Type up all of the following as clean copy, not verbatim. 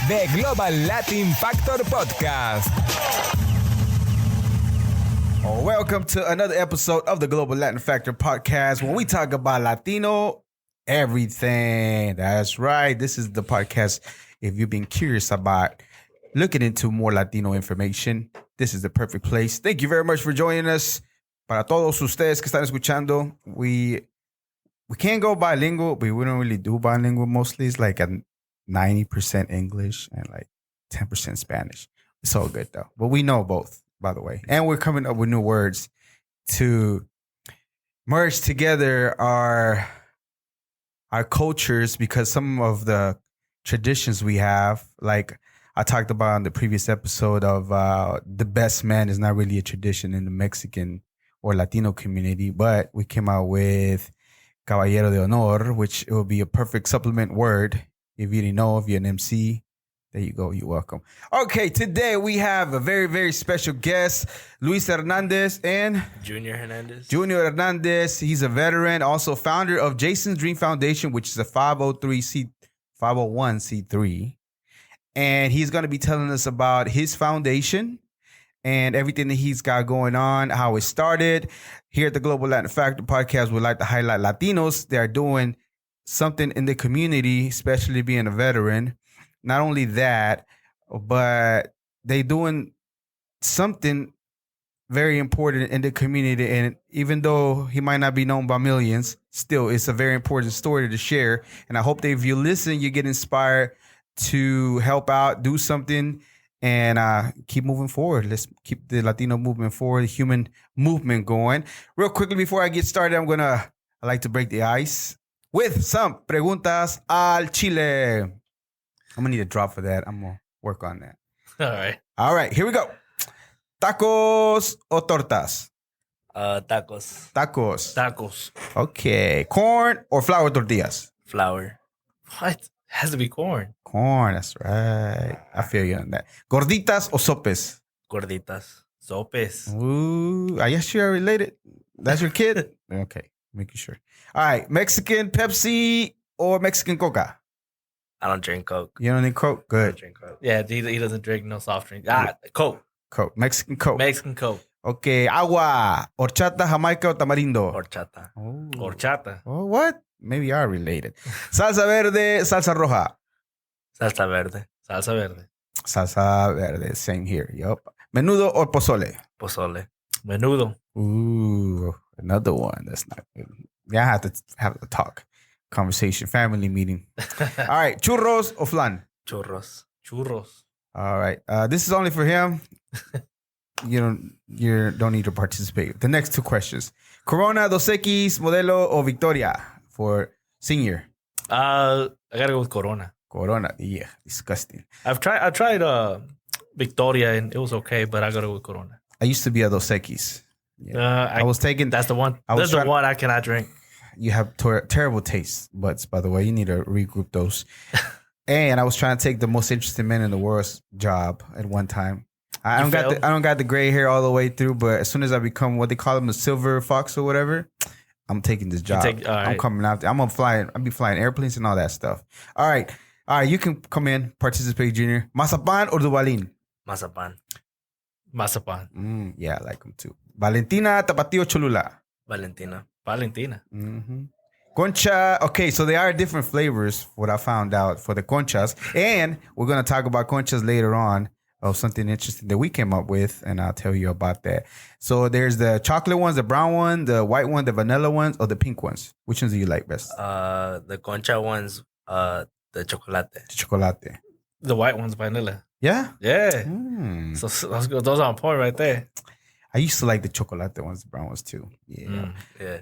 The Global Latin Factor Podcast. Welcome to another episode of the Global Latin Factor Podcast, when we talk about Latino everything. That's right. This is the podcast. If you've been curious about looking into more Latino information, this is the perfect place. Thank you very much for joining us. Para todos ustedes que están escuchando, we can't go bilingual, but we don't really do bilingual mostly. It's like a 90% English and like 10% Spanish. It's all good though. But we know both, by the way. And we're coming up with new words to merge together our cultures, because some of the traditions we have, like I talked about on the previous episode of the best man is not really a tradition in the Mexican or Latino community, but we came out with Caballero de Honor, which it will be a perfect supplement word. If you didn't know, if you're an MC, there you go. You're welcome. Okay, today we have a very, very special guest, Luis Hernandez and Junior Hernandez. Junior Hernandez. He's a veteran, also founder of Jason's Dream Foundation, which is a 501c3. And he's going to be telling us about his foundation and everything that he's got going on, how it started. Here at the Global Latin Factor Podcast, we'd like to highlight Latinos. They're doing something in the community, especially being a veteran. Not only that, but they doing something very important in the community. And even though he might not be known by millions, still it's a very important story to share. And I hope that if you listen, you get inspired to help out, do something, and keep moving forward. Let's keep the Latino movement forward, the human movement going. Real quickly before I get started, I like to break the ice with some preguntas al chile. I'm gonna need a drop for that. I'm gonna work on that. All right, here we go. Tacos o tortas? Tacos. Tacos. Okay. Corn or flour tortillas? Flour. What? It has to be corn. Corn, that's right. I feel you on that. Gorditas o sopes? Gorditas. Sopes. Ooh, I guess you're related. That's your kid? Okay, making sure. All right, Mexican Pepsi or Mexican Coca? I don't drink Coke. You don't need Coke? I don't Good. drink Coke. Yeah, he doesn't drink no soft drink. Coke. Coke. Mexican Coke. Mexican Coke. Okay, agua, horchata, jamaica o tamarindo? Horchata. Oh. Horchata. Oh, what? Maybe you are related. Salsa verde, salsa roja? Salsa verde. Salsa verde. Salsa verde, same here. Yup. Menudo or pozole? Pozole. Menudo. Ooh, another one. That's not good. Yeah, I have to have a talk. Conversation, family meeting. All right, churros or flan? Churros. All right, this is only for him. You don't need to participate. The next two questions: Corona, Dos Equis, Modelo, or Victoria for senior? I gotta go with Corona. Corona, yeah, disgusting. I've tried Victoria and it was okay, but I gotta go with Corona. I used to be a Dos Equis. Yeah. I was taking. That's the one. That's the one I cannot drink. You have terrible taste buds, by the way. You need to regroup those. And I was trying to take the most interesting man in the world's job at one time. I don't got the gray hair all the way through, but as soon as I become what they call him, a silver fox or whatever, I'm taking this job. I'm coming after. I'll be flying airplanes and all that stuff. All right. You can come in, participate, Junior. Mazapan or Duvalin? Mazapan. Yeah, I like them too. Valentina, Tapatio, Cholula? Valentina. Mm-hmm. Concha. Okay, so they are different flavors, what I found out for the conchas. And we're going to talk about conchas later on, of something interesting that we came up with, and I'll tell you about that. So there's the chocolate ones, the brown one, the white one, the vanilla ones, or the pink ones. Which ones do you like best? The concha ones, the chocolate. Chocolate. The white ones, vanilla. Yeah? Yeah. So those are on point right there. I used to like the chocolate ones, the brown ones too. Yeah. Yeah.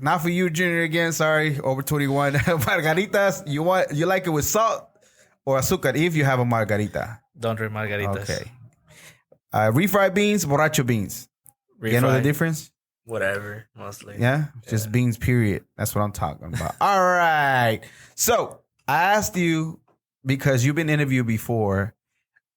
Not for you, Junior, again. Sorry, over 21. Margaritas, you like it with salt or azúcar if you have a margarita? Don't drink margaritas. Okay. Refried beans, borracho beans. You know the difference? Whatever, mostly. Yeah? Just beans, period. That's what I'm talking about. All right. So I asked you, because you've been interviewed before,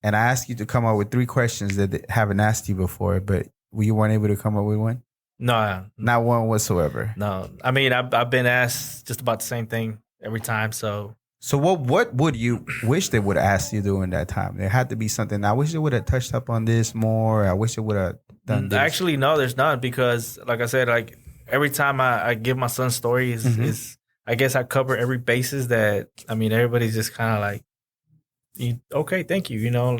and I asked you to come up with 3 questions that they haven't asked you before, but you weren't able to come up with one? No. Not one whatsoever. No. I mean, I've been asked just about the same thing every time, so So what would you wish they would have asked you during that time? There had to be something. I wish they would have touched up on this more. I wish they would have done this. Actually, no, there's not, because like I said, like every time I give my son's story is I guess I cover every basis that, I mean, everybody's just kind of like, okay, thank you.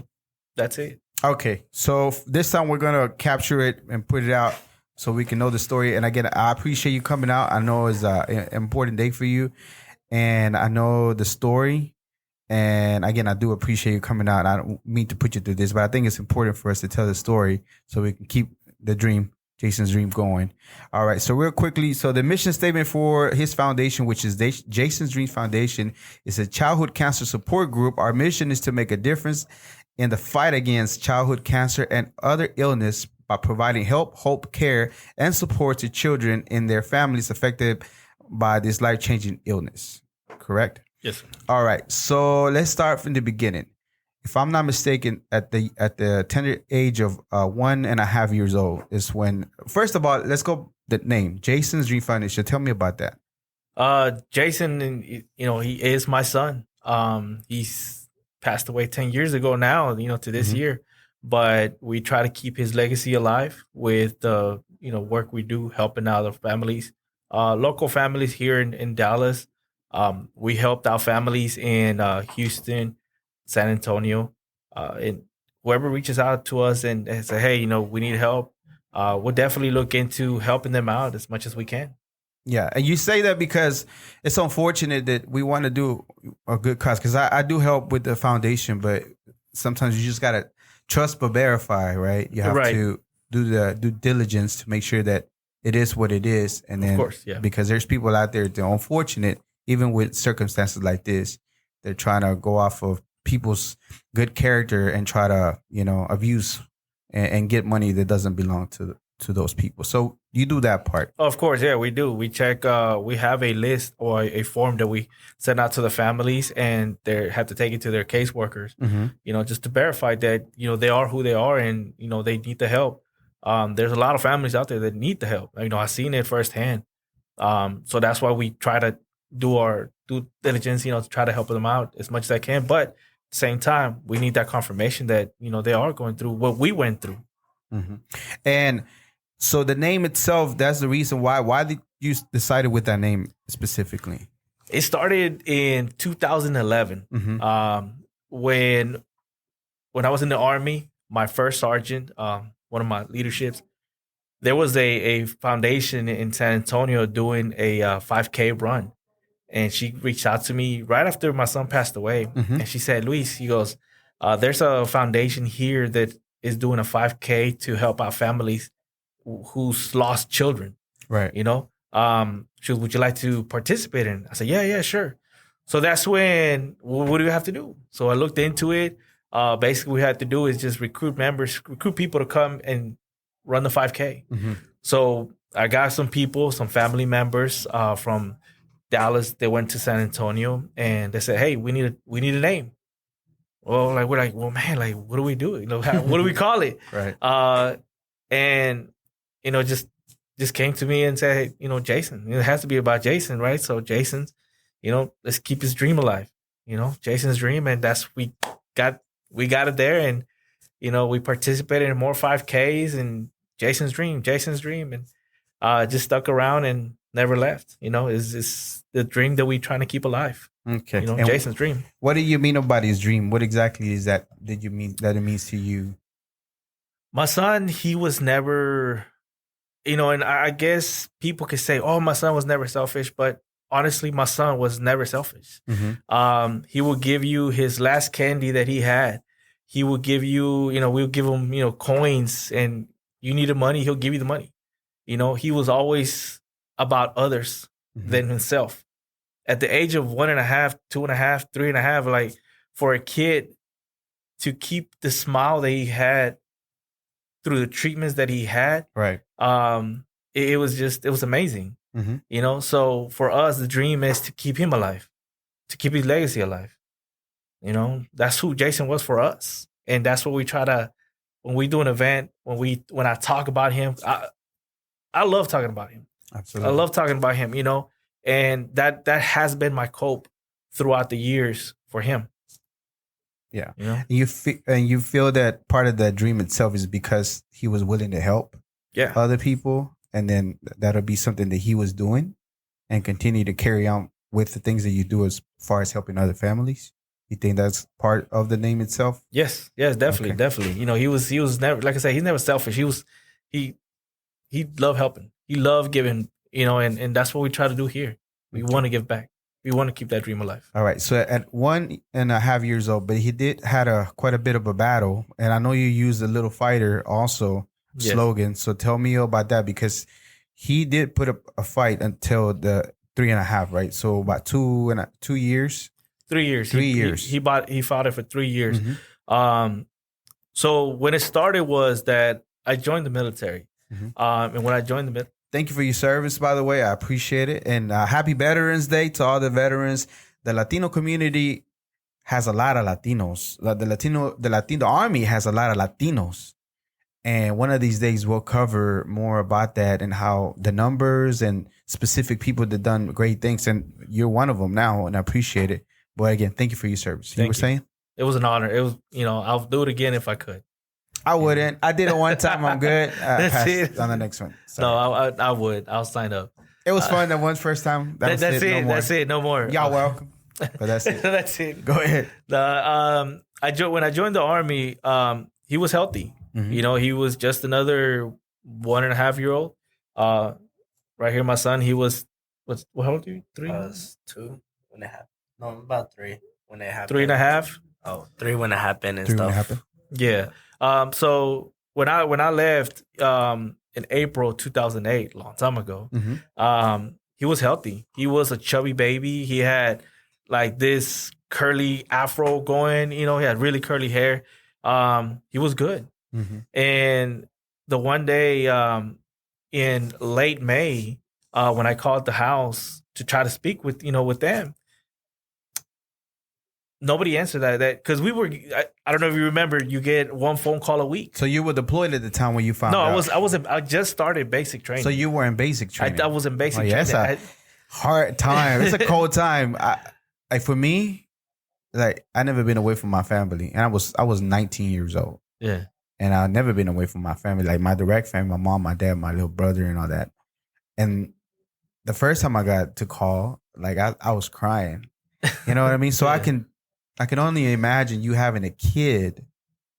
That's it. Okay, so this time we're gonna capture it and put it out so we can know the story. And again, I appreciate you coming out. I know it's an important day for you, and I know the story. And again, I do appreciate you coming out. I don't mean to put you through this, but I think it's important for us to tell the story so we can keep the dream, Jason's dream, going. All right. So real quickly, so the mission statement for his foundation, which is Jason's Dream Foundation, is a childhood cancer support group. Our mission is to make a difference in the fight against childhood cancer and other illness by providing help, hope, care, and support to children and their families affected by this life-changing illness. Correct? Yes, sir. All right. So let's start from the beginning. If I'm not mistaken, at the tender age of 1.5 years old is when, first of all, let's go the name, Jason's Dream Foundation. Tell me about that. Jason, he is my son. He's passed away 10 years ago now, to this year. But we try to keep his legacy alive with the, work we do, helping out the families, local families here in Dallas. We helped out families in Houston, San Antonio, and whoever reaches out to us and say, hey, we need help. We'll definitely look into helping them out as much as we can. Yeah. And you say that because it's unfortunate that we want to do a good cause. Because I do help with the foundation, but sometimes you just got to trust but verify, right? You have to do the due diligence to make sure that it is what it is. And then, of course, yeah. Because there's people out there that are unfortunate, even with circumstances like this, they're trying to go off of people's good character and try to, abuse and get money that doesn't belong to those people. So you do that part. Of course, yeah, we do. We check. We have a list or a form that we send out to the families, and they have to take it to their caseworkers. Just to verify that they are who they are, and they need the help. There's a lot of families out there that need the help. I've seen it firsthand. So that's why we try to do our due diligence, to try to help them out as much as I can. But at the same time, we need that confirmation that, they are going through what we went through. And so the name itself, that's the reason why. Why did you decided with that name specifically? It started in 2011. When I was in the Army, my first sergeant, one of my leaderships, there was a foundation in San Antonio doing a 5K run. And she reached out to me right after my son passed away. And she said, Luis, he goes, there's a foundation here that is doing a 5K to help out families who's lost children. Right. She goes, would you like to participate in it? I said, yeah, sure. So that's when, what do you have to do? So I looked into it. Basically, what we had to do is just recruit people to come and run the 5K. So I got some people, some family members from Dallas. They went to San Antonio and they said, "Hey, we need a name." Well, we're like, well, man, what do we do? What do we call it? Right. And just came to me and said, hey, Jason. It has to be about Jason, right? So Jason's, let's keep his dream alive. Jason's dream, and that's we got it there, and we participated in more 5Ks and Jason's dream, and just stuck around and never left. Is the dream that we trying to keep alive. Okay. And Jason's dream. What do you mean about his dream? What exactly is that? Did you mean that it means to you? My son, he was never, and I guess people could say, "Oh, my son was never selfish," but honestly, my son was never selfish. He would give you his last candy that he had. He would give you, we'll give him, coins, and you needed money, he'll give you the money. He was always about others than himself. At the age of 1.5, 2.5, 3.5, for a kid to keep the smile that he had through the treatments that he had, right? It was amazing. So for us, the dream is to keep him alive, to keep his legacy alive. That's who Jason was for us. And that's what we try to, when we do an event, when I talk about him, I love talking about him. Absolutely. I love talking about him, and that has been my cope throughout the years for him. Yeah. You know? You feel that part of that dream itself is because he was willing to help other people, and then that'll be something that he was doing and continue to carry on with the things that you do as far as helping other families. You think that's part of the name itself? Yes, definitely, definitely. You know, he was never, like I said, he's never selfish. He loved helping. He loved giving, you know, and that's what we try to do here. We want to give back. We want to keep that dream alive. All right. So at 1.5 years old, but he had quite a bit of a battle, and I know you used the little fighter also slogan. So tell me about that, because he did put up a fight until the 3.5, right? So about 2 years. 3 years. 3 years. He fought it for 3 years. So when it started was that I joined the military. And when I joined the military. Thank you for your service, by the way. I appreciate it. And happy Veterans Day to all the veterans. The Latino community has a lot of Latinos. The Army has a lot of Latinos. And one of these days we'll cover more about that and how the numbers and specific people that done great things. And you're one of them now, and I appreciate it. But again, thank you for your service. You were saying? It was an honor. It was, you know, I'll do it again if I could. I wouldn't. I did it one time. I'm good. That's it. On the next one. Sorry. No, I would. I'll sign up. It was fun that one first time. That's it. No that's it. No more. Y'all welcome. But that's it. That's it. Go ahead. When I joined the Army, he was healthy. You know, he was just another 1.5-year-old. Right here, my son. He was how old are you? 3? I was 2.5. No, about 3 when it happened. 3.5. Oh, 3 when it happened and 3 stuff. when it happened. Yeah. So when I left in April 2008, a long time ago, he was healthy. He was a chubby baby. He had like this curly afro going. You know, he had really curly hair. He was good. And the one day in late May, when I called the house to try to speak with them, nobody answered that because we were. I don't know if you remember. You get one phone call a week. So you were deployed at the time when you found out. No, I just started basic training. So you were in basic training. I was in basic training. It's a hard time. It's a cold time. For me, like I never been away from my family, and I was 19 years old. Yeah, and I've never been away from my family, like my direct family, my mom, my dad, my little brother, and all that. And the first time I got to call, like I was crying. You know what I mean? So Yeah. I can only imagine you having a kid,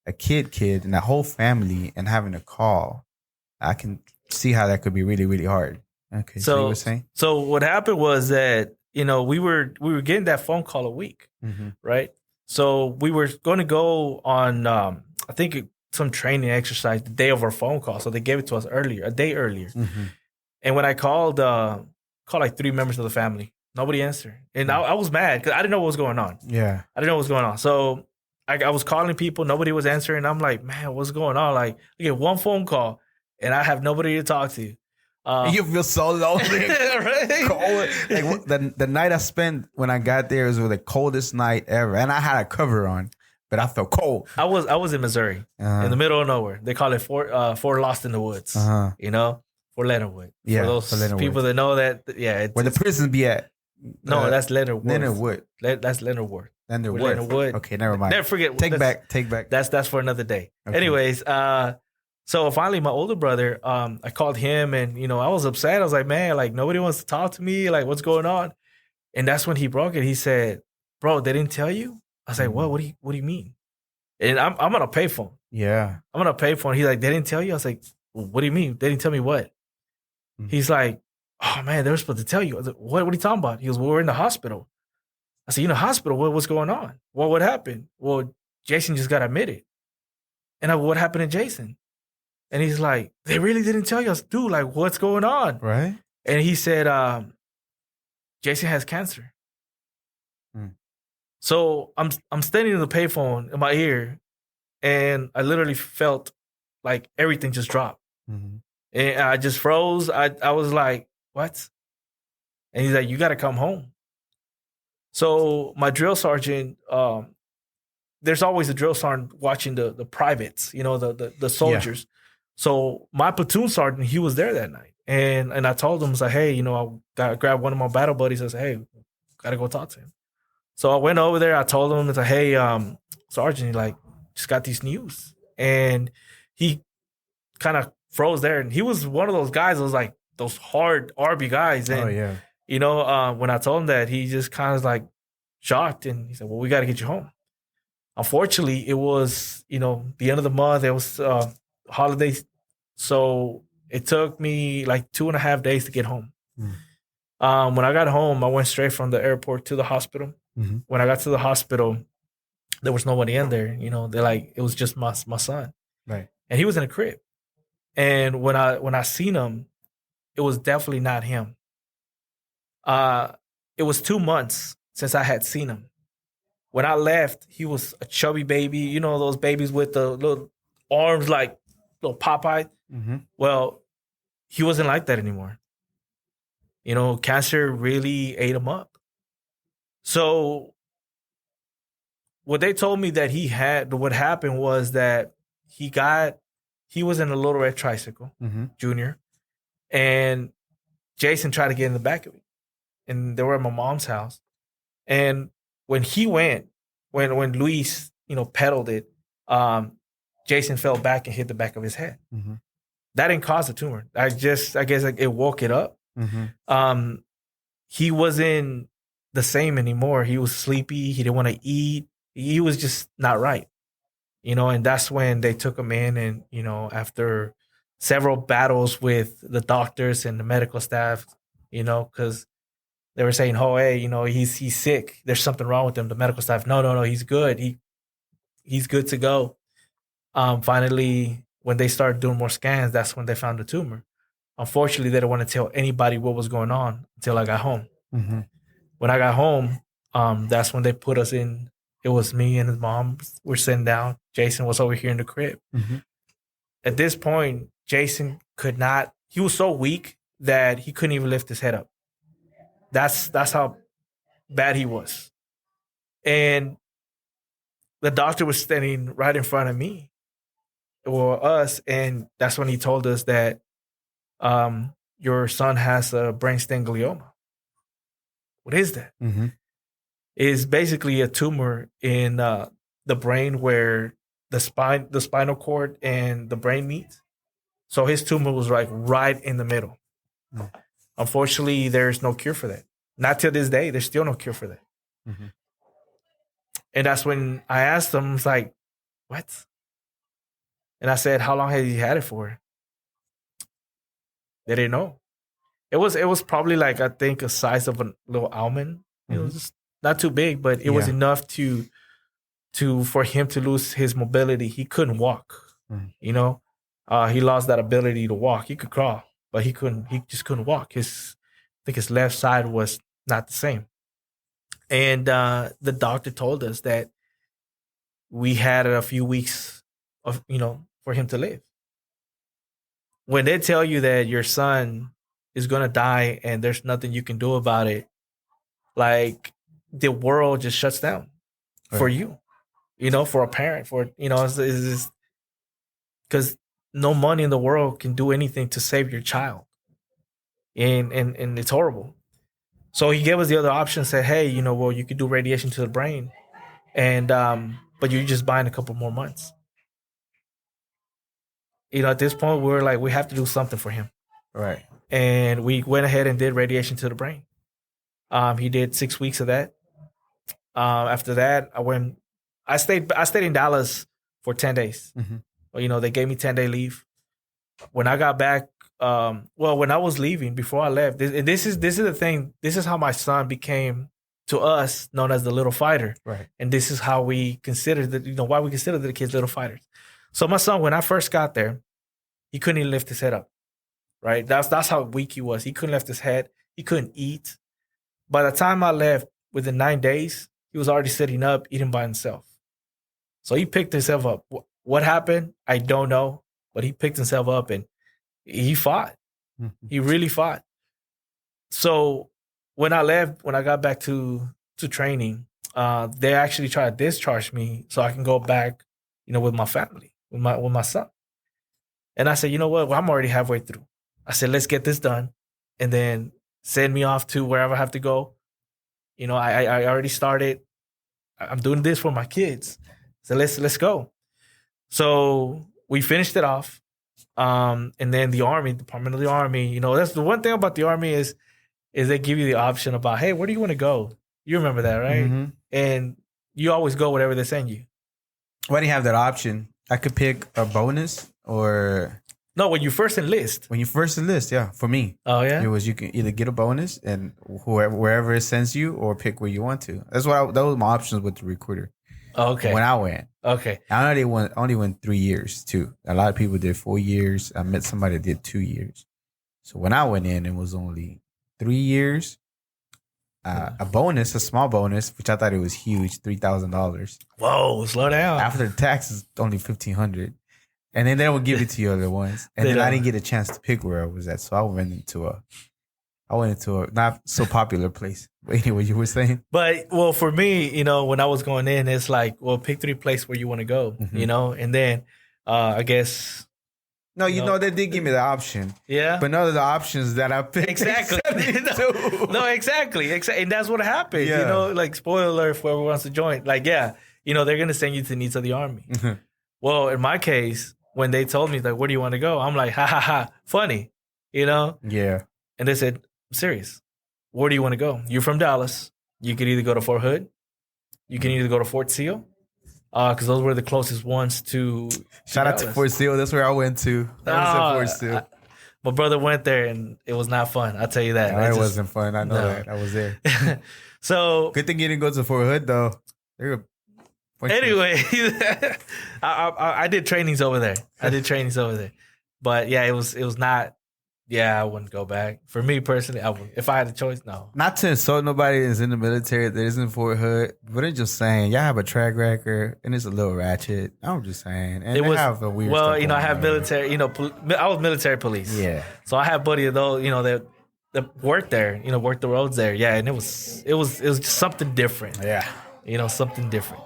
and a whole family, and having a call. I can see how that could be really, really hard. Okay, so you were saying? So what happened was that we were getting that phone call a week, right? So we were going to go on, I think some training exercise the day of our phone call. So they gave it to us a day earlier. And when I called like 3 members of the family. Nobody answered. And I was mad because I didn't know what was going on. Yeah. I didn't know what was going on. So I was calling people. Nobody was answering. I'm like, man, what's going on? Like, I get one phone call and I have nobody to talk to. You feel so lonely. Right? Cold. Like, the night I spent when I got there was the coldest night ever. And I had a cover on, but I felt cold. I was in Missouri, in the middle of nowhere. They call it Fort Lost in the Woods, you know? Fort Leonard Wood. Yeah, For those Leonard people Wood. that know that, yeah. Where the prison be at. No, that's Leonard Wood. Leonard Wood. That's Leonard Wood. Leonard Wood. Leonard Wood. Okay, never mind. Never forget. Take back. That's for another day. Okay. Anyways, so finally my older brother, I called him and, I was upset. I was like, man, like nobody wants to talk to me. Like, what's going on? And that's when he broke it. He said, bro, they didn't tell you? I was like, what do you mean? And I'm on a payphone. Yeah. I'm on a payphone. He's like, they didn't tell you? I was like, what do you mean? They didn't tell me what? He's like, oh man, they were supposed to tell you. I was like, what are you talking about? He goes, well, we're in the hospital. I said, you in the hospital? What's going on? Well, what happened? Well, Jason just got admitted. And I, what happened to Jason? And he's like, they really didn't tell you. I said, dude, like, what's going on? Right. And he said, Jason has cancer. So I'm standing in the payphone in my ear, and I literally felt like everything just dropped. And I just froze. I was like, what? And he's like, you got to come home. So my drill sergeant, there's always a drill sergeant watching the privates, the soldiers. Yeah. So my platoon sergeant, he was there that night. And I told him, I was like, hey, I got to grab one of my battle buddies. I said, hey, got to go talk to him. So I went over there. I told him, it's like, hey, Sergeant, like, just got these news. And he kind of froze there. And he was one of those guys that was like those hard RB guys. And, when I told him that, he just kind of like shocked. And he said, well, we got to get you home. Unfortunately, it was, the end of the month. It was holidays. So it took me like 2.5 days to get home. When I got home, I went straight from the airport to the hospital. Mm-hmm. When I got to the hospital, there was nobody in there. They're like, it was just my son. Right. And he was in a crib. And when I seen him, it was definitely not him. It was 2 months since I had seen him. When I left, he was a chubby baby. Those babies with the little arms like little Popeye. Mm-hmm. Well, he wasn't like that anymore. Cancer really ate him up. So what they told me that he had, what happened was that he was in a little red tricycle, Mm-hmm. Junior, and Jason tried to get in the back of it. And they were at my mom's house. And when he went, when Luis, pedaled it, Jason fell back and hit the back of his head. Mm-hmm. That didn't cause the tumor. I guess like it woke it up. Mm-hmm. He wasn't the same anymore. He was sleepy. He didn't want to eat. He was just not right, and that's when they took him in. And, after several battles with the doctors and the medical staff, because they were saying, oh, hey, he's sick. There's something wrong with him. The medical staff, no, he's good. He's good to go. Finally, when they started doing more scans, that's when they found the tumor. Unfortunately, they didn't want to tell anybody what was going on until I got home. Mm-hmm. When I got home, that's when they put us in. It was me and his mom were sitting down. Jason was over here in the crib. Mm-hmm. At this point, Jason could not. He was so weak that he couldn't even lift his head up. That's how bad he was. And the doctor was standing right in front of me or us, and that's when he told us that your son has a brainstem glioma. What is that? Mm-hmm. Is basically a tumor in the brain where the spinal cord and the brain meet. So his tumor was like right in the middle. Mm. Unfortunately, there's no cure for that. Not till this day. There's still no cure for that. Mm-hmm. And that's when I asked him, I was like, what? And I said, how long has he had it for? They didn't know. It was probably like, I think, a size of a little almond. Mm-hmm. It was just not too big, but it was enough for him to lose his mobility. He couldn't walk. Mm-hmm. He lost that ability to walk. He could crawl, but he just couldn't walk. I think his left side was not the same. And the doctor told us that we had a few weeks of, for him to live. When they tell you that your son is going to die and there's nothing you can do about it, like, the world just shuts down for you, for a parent, it's because no money in the world can do anything to save your child. And it's horrible. So he gave us the other option, said, hey, you could do radiation to the brain, and but you're just buying a couple more months. At this point, we were like, we have to do something for him. Right. And we went ahead and did radiation to the brain. He did 6 weeks of that. After that, I stayed in Dallas for 10 days. Mm-hmm. They gave me 10-day leave. When I got back, when I was leaving, before I left, this is the thing. This is how my son became to us known as the little fighter. Right. And this is how we consider why we consider the kids little fighters. So my son, when I first got there, he couldn't even lift his head up. Right. That's how weak he was. He couldn't lift his head. He couldn't eat. By the time I left, within 9 days, he was already sitting up, eating by himself. So he picked himself up. What happened? I don't know. But he picked himself up and he fought. Mm-hmm. He really fought. So when I left, when I got back to training, they actually tried to discharge me so I can go back, with my family, with my son. And I said, you know what? Well, I'm already halfway through. I said, let's get this done and then send me off to wherever I have to go. You know, I already started. I'm doing this for my kids. So let's go. So we finished it off. And then the Army, Department of the Army, you know, that's the one thing about the Army is they give you the option about, hey, where do you want to go? You remember that, right? Mm-hmm. And you always go whatever they send you. Why do you have that option? I could pick a bonus or... No, when you first enlist. When you first enlist, yeah. For me, Oh, yeah? it was you can either get a bonus and wherever it sends you or pick where you want to. That was my options with the recruiter. Okay. When I went. Okay. I know they only went 3 years too. A lot of people did 4 years. I met somebody that did 2 years. So when I went in, it was only 3 years. A bonus, a small bonus, which I thought it was huge, $3,000. Whoa, slow down. After the taxes, only $1,500, and then they would give it to you other ones. And They then I don't. didn't get a chance to pick where I was at, so I went into a not so popular place. But anyway, you were saying, But, well, for me, you know, when I was going in, it's like, well, pick 3 places where you want to go, Mhm. you know? And then I guess, no, you know they did give me the option, yeah. but none of the options that I picked Exactly. no, No, exactly. And that's what happens. Yeah. You know, like, spoiler alert for whoever wants to join. Like, yeah, you know, they're going to send you to the needs of the Army. Mhm. Well, in my case, when they told me, like, where do you want to go? I'm like, ha, ha, ha, funny, you know? Yeah, And they said, I'm serious. Where do you want to go? You're from Dallas. You could either go to Fort Hood. You can either go to Fort Seal. Because those were the closest ones to shout out to Dallas. Fort Seal. That's where I went to. I was at Fort Seal. My brother went there, and it was not fun. I'll tell you that. No, it wasn't fun. I know No. that. I was there. So, Good thing you didn't go to Fort Hood though. They were anyway, I did trainings over there. But yeah, it was not. Yeah, I wouldn't go back. For me personally, I would. If I had a choice, no. Not to insult nobody that's in the military that isn't Fort Hood, but I'm just saying, y'all have a track record and it's a little ratchet. I'm just saying. And It they was have a weird well, stuff you know, I going have on. military. You know, I was military police. Yeah. So I had buddy of those. You know, that worked there. You know, worked the roads there. Yeah, and it was just something different. Yeah. You know, something different.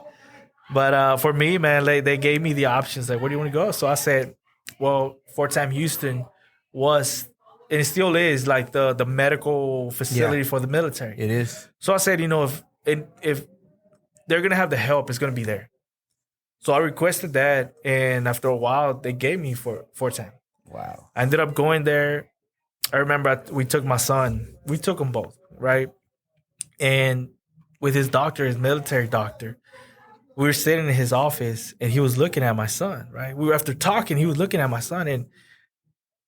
But for me, man, they gave me the options. Like, where do you want to go? So I said, well, Fort Sam Houston was, and it still is, like the medical facility for the military. It is. So I said, you know, if they're gonna have the help, it's gonna be there. So I requested that, and after a while, they gave me Fort Sam. Wow. I ended up going there. I remember we took my son. We took them both, right? And with his doctor, his military doctor, we were sitting in his office, and he was looking at my son, right? We were after talking, he was looking at my son, and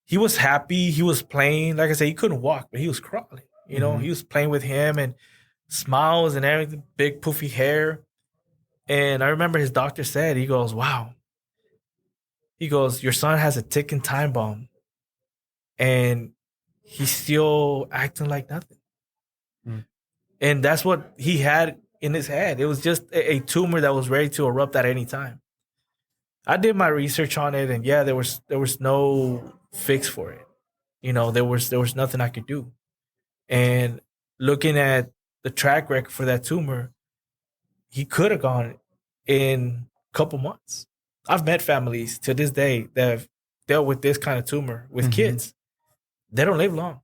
he was happy. He was playing. Like I said, he couldn't walk, but he was crawling. You know, he was playing with him and smiles and everything, big poofy hair. And I remember his doctor said, he goes, wow. He goes, your son has a ticking time bomb, and he's still acting like nothing. Mm. And that's what he had in his head. It was just a tumor that was ready to erupt at any time. I did my research on it, and yeah, there was no fix for it. You know, there was nothing I could do. And looking at the track record for that tumor, he could have gone in a couple months. I've met families to this day that have dealt with this kind of tumor with kids. They don't live long.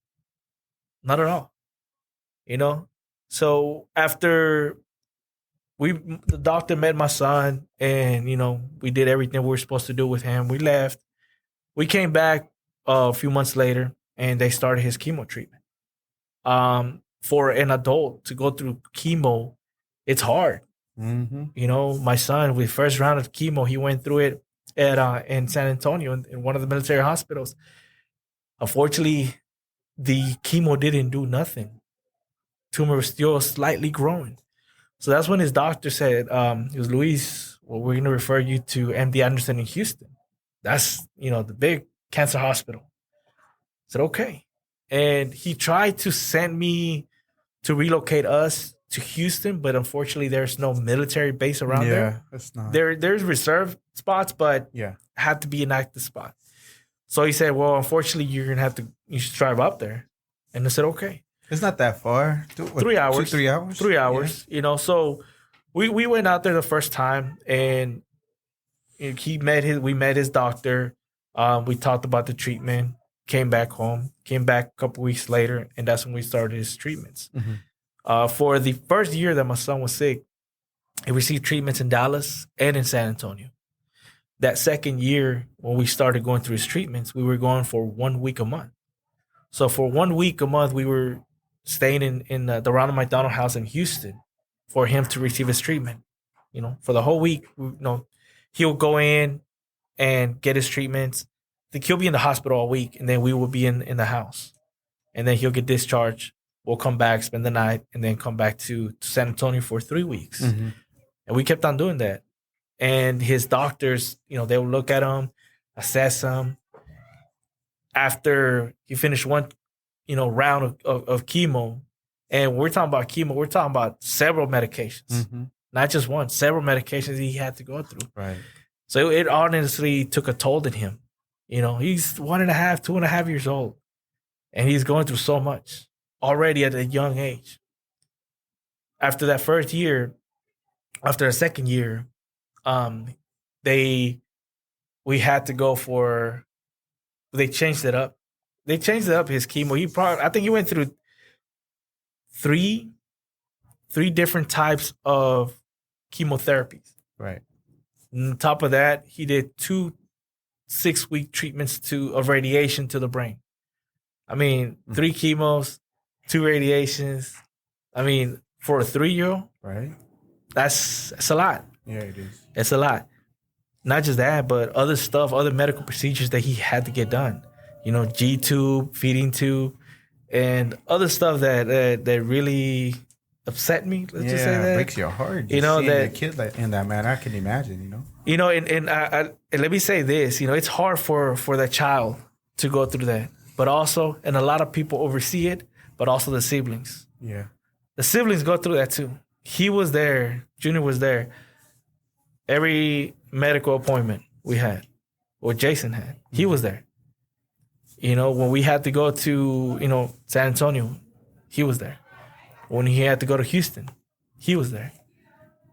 Not at all. You know? So after the doctor met my son, and, you know, we did everything we were supposed to do with him. We left. We came back a few months later, and they started his chemo treatment. For an adult to go through chemo, it's hard. Mm-hmm. You know, my son, with first round of chemo, he went through it in San Antonio in one of the military hospitals. Unfortunately, the chemo didn't do nothing. Tumor was still slightly growing. So that's when his doctor said, it was, Luis, well, we're going to refer you to MD Anderson in Houston. That's, you know, the big cancer hospital. I said, okay. And he tried to send me to relocate us to Houston, but unfortunately there's no military base around there. That's not. There's reserved spots, but had to be an active spot. So he said, well, unfortunately you should drive up there. And I said, okay. It's not that far. 3 hours. 3 hours? 3 hours, you know. So we went out there the first time, and we met his doctor. We talked about the treatment, came back home, came back a couple weeks later, and that's when we started his treatments. For the first year that my son was sick, he received treatments in Dallas and in San Antonio. That second year, when we started going through his treatments, we were going for 1 week a month. So for 1 week a month, we were staying in the Ronald McDonald House in Houston for him to receive his treatment. For the whole week, he'll go in and get his treatments. I think he'll be in the hospital all week, and then we will be in the house. And then he'll get discharged. We'll come back, spend the night, and then come back to San Antonio for 3 weeks. Mm-hmm. And we kept on doing that. And his doctors, they will look at him, assess him. After he finished one, round of chemo, and we're talking about chemo, we're talking about several medications, mm-hmm. not just one, several medications he had to go through. Right. So it honestly took a toll on him. He's 1.5, 2.5 years old, and he's going through so much already at a young age. After that first year, after the second year, we had to go for. They changed it up. They changed it up. His chemo. I think he went through three different types of chemotherapies. Right. On top of that, he did 2 6-week treatments of radiation to the brain. I mean, 3 chemos, 2 radiations. I mean, for a 3-year-old, right? That's a lot. Yeah, it is. It's a lot. Not just that, but other stuff, other medical procedures that he had to get done. G-tube, feeding tube, and other stuff that really upset me. Let's just say that. It breaks your heart. Seeing a kid in that manner, I can imagine. And let me say this. It's hard for that child to go through that, but also, and a lot of people oversee it, but also the siblings. Yeah, the siblings go through that too. He was there. Junior was there. Every medical appointment we had, or Jason had, he was there. When we had to go to, San Antonio, he was there. When he had to go to Houston, he was there.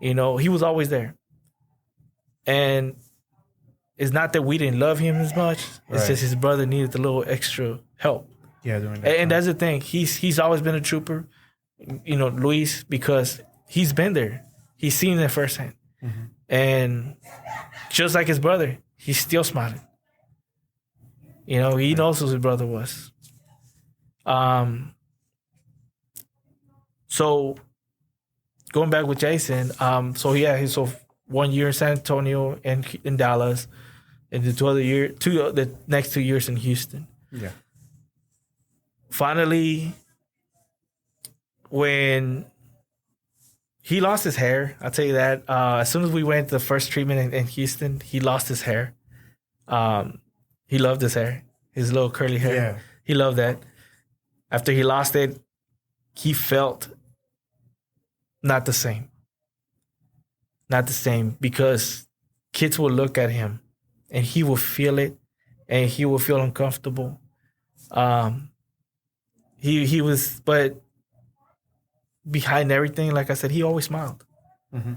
He was always there. And it's not that we didn't love him as much. It's just his brother needed a little extra help. Yeah, doing that. And that's the thing. He's always been a trooper, Luis, because he's been there. He's seen it firsthand. Mm-hmm. And just like his brother, he's still smiling. He knows who his brother was. So going back with Jason, so 1 year in San Antonio and in Dallas, and the next 2 years in Houston. Yeah. Finally, when he lost his hair, I'll tell you that. As soon as we went to the first treatment in Houston, he lost his hair. He loved his hair, his little curly hair. Yeah. He loved that. After he lost it, he felt not the same. Not the same, because kids will look at him and he will feel it and he will feel uncomfortable. He was, but behind everything, like I said, he always smiled. Mm-hmm.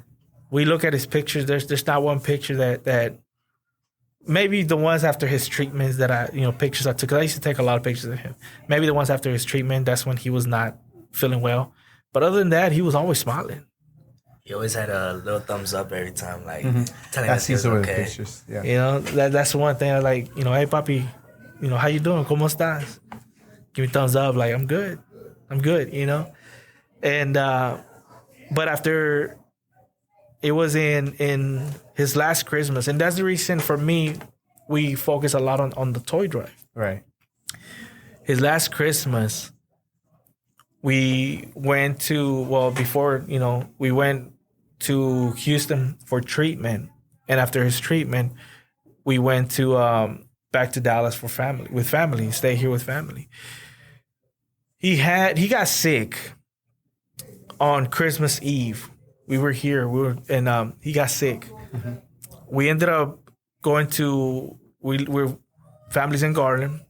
We look at his pictures. There's not one picture that maybe the ones after his treatments that pictures I took. 'Cause I used to take a lot of pictures of him. Maybe the ones after his treatment, that's when he was not feeling well. But other than that, he was always smiling. He always had a little thumbs up every time, like telling I us see he was some of the okay. pictures. Yeah. That's one thing I like. Hey, papi, how you doing? ¿Cómo estás? Give me thumbs up. Like, I'm good. And but after it was in his last Christmas, and that's the reason for me we focus a lot on the toy drive. Right. His last Christmas, we went to we went to Houston for treatment, and after his treatment, we went to back to Dallas for family, stay here with family. He got sick on Christmas Eve. We were here. And he got sick. Mm-hmm. We ended up going to we're families in Garland.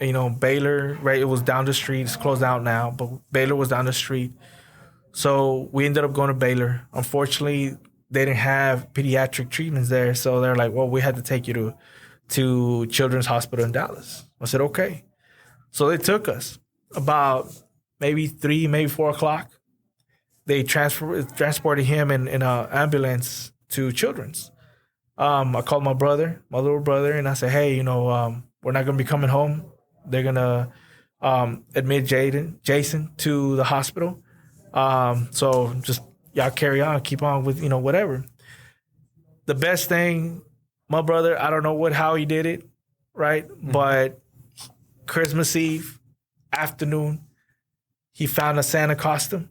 Baylor, right? It was down the street. It's closed out now, but Baylor was down the street. So we ended up going to Baylor. Unfortunately, they didn't have pediatric treatments there, so they're like, "Well, we had to take you to Children's Hospital in Dallas." I said, "Okay." So they took us about maybe 3, maybe 4 o'clock. they transported him in an ambulance to Children's. I called my little brother, and I said, hey, we're not going to be coming home. They're going to admit Jason to the hospital. So just y'all carry on, keep on with, whatever. The best thing, my brother, I don't know how he did it, right? Mm-hmm. But Christmas Eve afternoon, he found a Santa costume.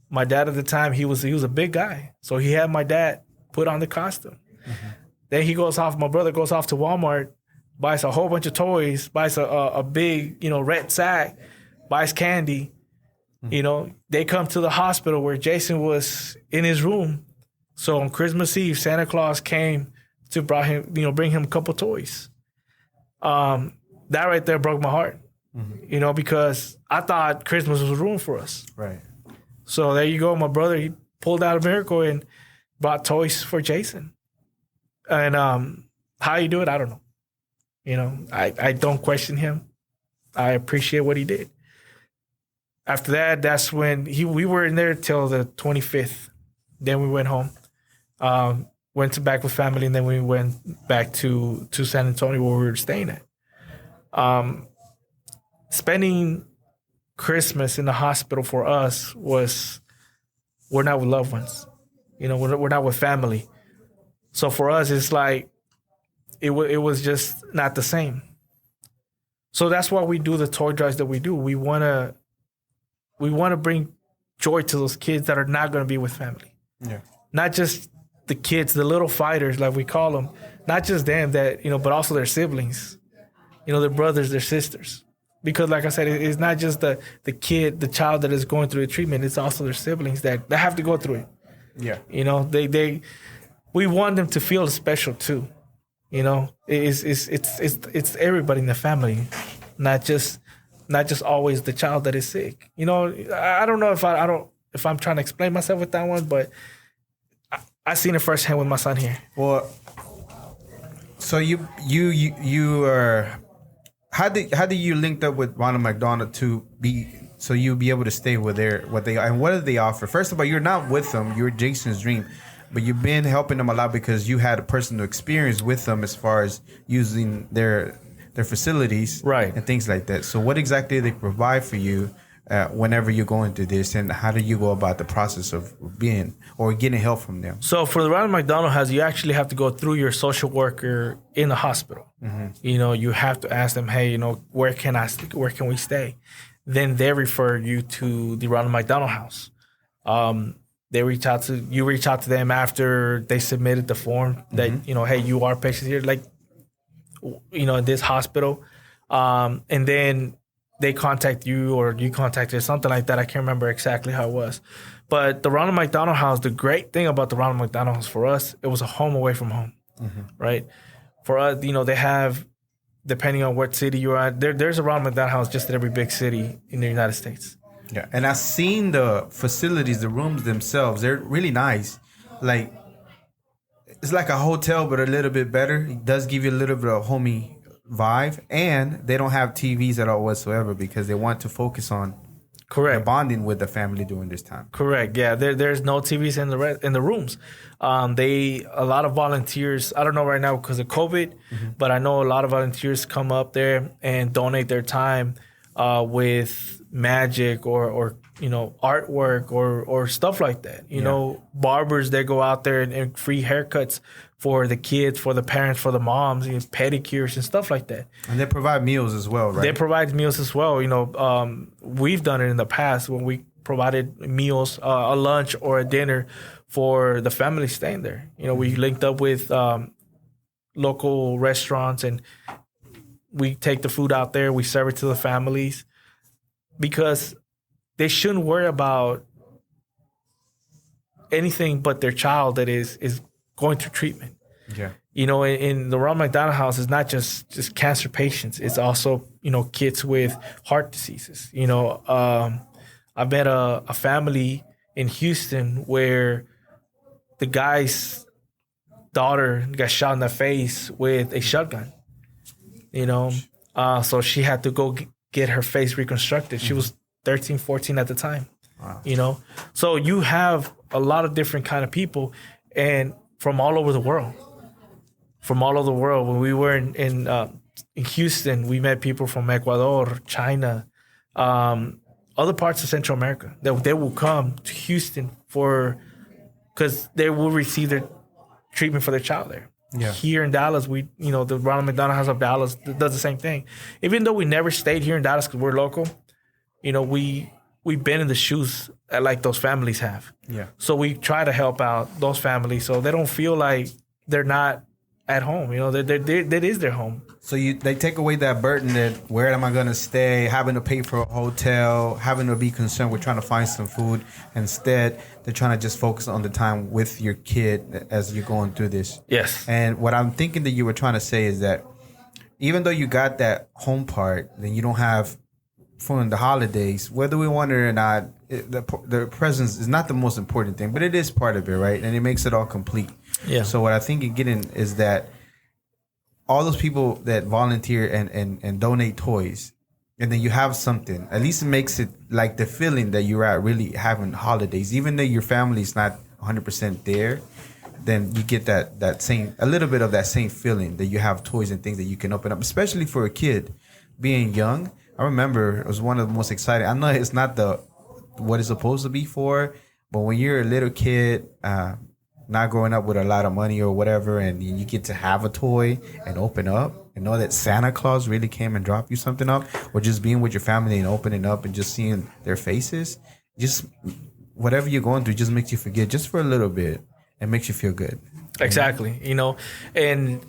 My dad at the time, he was a big guy. So he had my dad put on the costume. Mm-hmm. Then my brother goes off to Walmart, buys a whole bunch of toys, buys a big, red sack, buys candy. Mm-hmm. They come to the hospital where Jason was in his room. So on Christmas Eve, Santa Claus came to bring him a couple toys. That right there broke my heart, mm-hmm. Because I thought Christmas was ruined for us. Right. So there you go. My brother, he pulled out a miracle and bought toys for Jason. And how he do it, I don't know. I don't question him. I appreciate what he did. After that, that's when we were in there till the 25th. Then we went home. Went back with family, and then we went back to San Antonio where we were staying at. Spending Christmas in the hospital for us we're not with loved ones. We're not with family. So for us, it's like it was just not the same. So that's why we do the toy drives that we do. We want to bring joy to those kids that are not going to be with family. Yeah. Not just the kids, the little fighters, like we call them. Not just them but also their siblings. Their brothers, their sisters. Because like I said, it's not just the kid, the child that is going through the treatment. It's also their siblings that have to go through it. Yeah. We want them to feel special too. It's everybody in the family, not just always the child that is sick. I don't know if I'm trying to explain myself with that one, but I seen it firsthand with my son here. Well, so you are. How did you link up with Ronald McDonald so you'll be able to stay with what do they offer? First of all, you're not with them. You're Jason's dream, but you've been helping them a lot because you had a personal experience with them as far as using their facilities, right, and things like that. So what exactly do they provide for you whenever you're going through this, and how do you go about the process of being or getting help from them? So for the Ronald McDonald House, you actually have to go through your social worker in the hospital. Mm-hmm. You have to ask them, hey, where can we stay? Then they refer you to the Ronald McDonald House. You reach out to them after they submitted the form that, mm-hmm. Hey, you are patient here, like, in this hospital. And then they contact you or you contacted, something like that. I can't remember exactly how it was. But the Ronald McDonald House, the great thing about the Ronald McDonald House for us, it was a home away from home, mm-hmm. right? For us, they have, depending on what city you're at, there's a Ronald McDonald House just in every big city in the United States. Yeah, and I've seen the facilities, the rooms themselves. They're really nice. Like, it's like a hotel, but a little bit better. It does give you a little bit of homey vibe, and they don't have TVs at all whatsoever because they want to focus on the bonding with the family during this time. Correct. Yeah, there's no TVs in the rooms. A lot of volunteers. I don't know right now because of COVID, mm-hmm. but I know a lot of volunteers come up there and donate their time with magic or artwork or stuff like that. Barbers, they go out there and free haircuts for the kids, for the parents, for the moms, pedicures and stuff like that. And they provide meals as well, right? They provide meals as well. We've done it in the past when we provided meals, a lunch or a dinner for the family staying there. We linked up with local restaurants and we take the food out there. We serve it to the families because they shouldn't worry about anything but their child that is going through treatment. Yeah. In the Ronald McDonald House, it's not just cancer patients. It's also, kids with heart diseases. I met a family in Houston where the guy's daughter got shot in the face with a shotgun. So she had to go get her face reconstructed. She was 13, 14 at the time. So you have a lot of different kind of people, and from all over the world. When we were in Houston, we met people from Ecuador, China, other parts of Central America. They will come to Houston because they will receive their treatment for their child there. Yeah. Here in Dallas, the Ronald McDonald House of Dallas does the same thing. Even though we never stayed here in Dallas because we're local, we've been in the shoes that like those families have. Yeah. So we try to help out those families so they don't feel like they're not at home. That is their home. So they take away that burden that where am I going to stay, having to pay for a hotel, having to be concerned with trying to find some food. Instead, they're trying to just focus on the time with your kid as you're going through this. Yes. And what I'm thinking that you were trying to say is that even though you got that home part, then you don't have from the holidays, whether we want it or not, the presence is not the most important thing, but it is part of it, right? And it makes it all complete. Yeah. So what I think you're getting is that all those people that volunteer and donate toys, and then you have something, at least it makes it like the feeling that you're at really having holidays, even though your family's not 100% there, then you get that same, a little bit of that same feeling that you have toys and things that you can open up, especially for a kid being young. I remember it was one of the most exciting. I know it's not what it's supposed to be for, but when you're a little kid, not growing up with a lot of money or whatever, and you get to have a toy and open up and know that Santa Claus really came and dropped you something up, or just being with your family and opening up and just seeing their faces, just whatever you're going through just makes you forget just for a little bit and makes you feel good. Exactly. And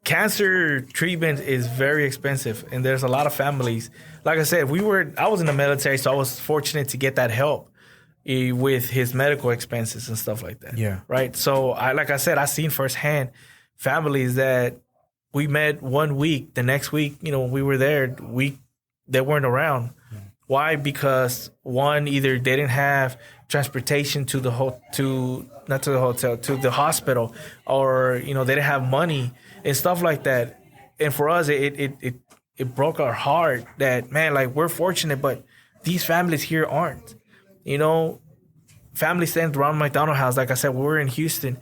cancer treatment is very expensive, and there's a lot of families. Like I said, I was in the military, so I was fortunate to get that help with his medical expenses and stuff like that. Yeah. Right. So I seen firsthand families that we met 1 week. The next week, when we were there, they weren't around. Yeah. Why? Because one, either they didn't have transportation to the hospital, or they didn't have money and stuff like that. And for us, it broke our heart that, man, like, we're fortunate, but these families here aren't. Family stands around McDonald House. Like I said, we're in Houston.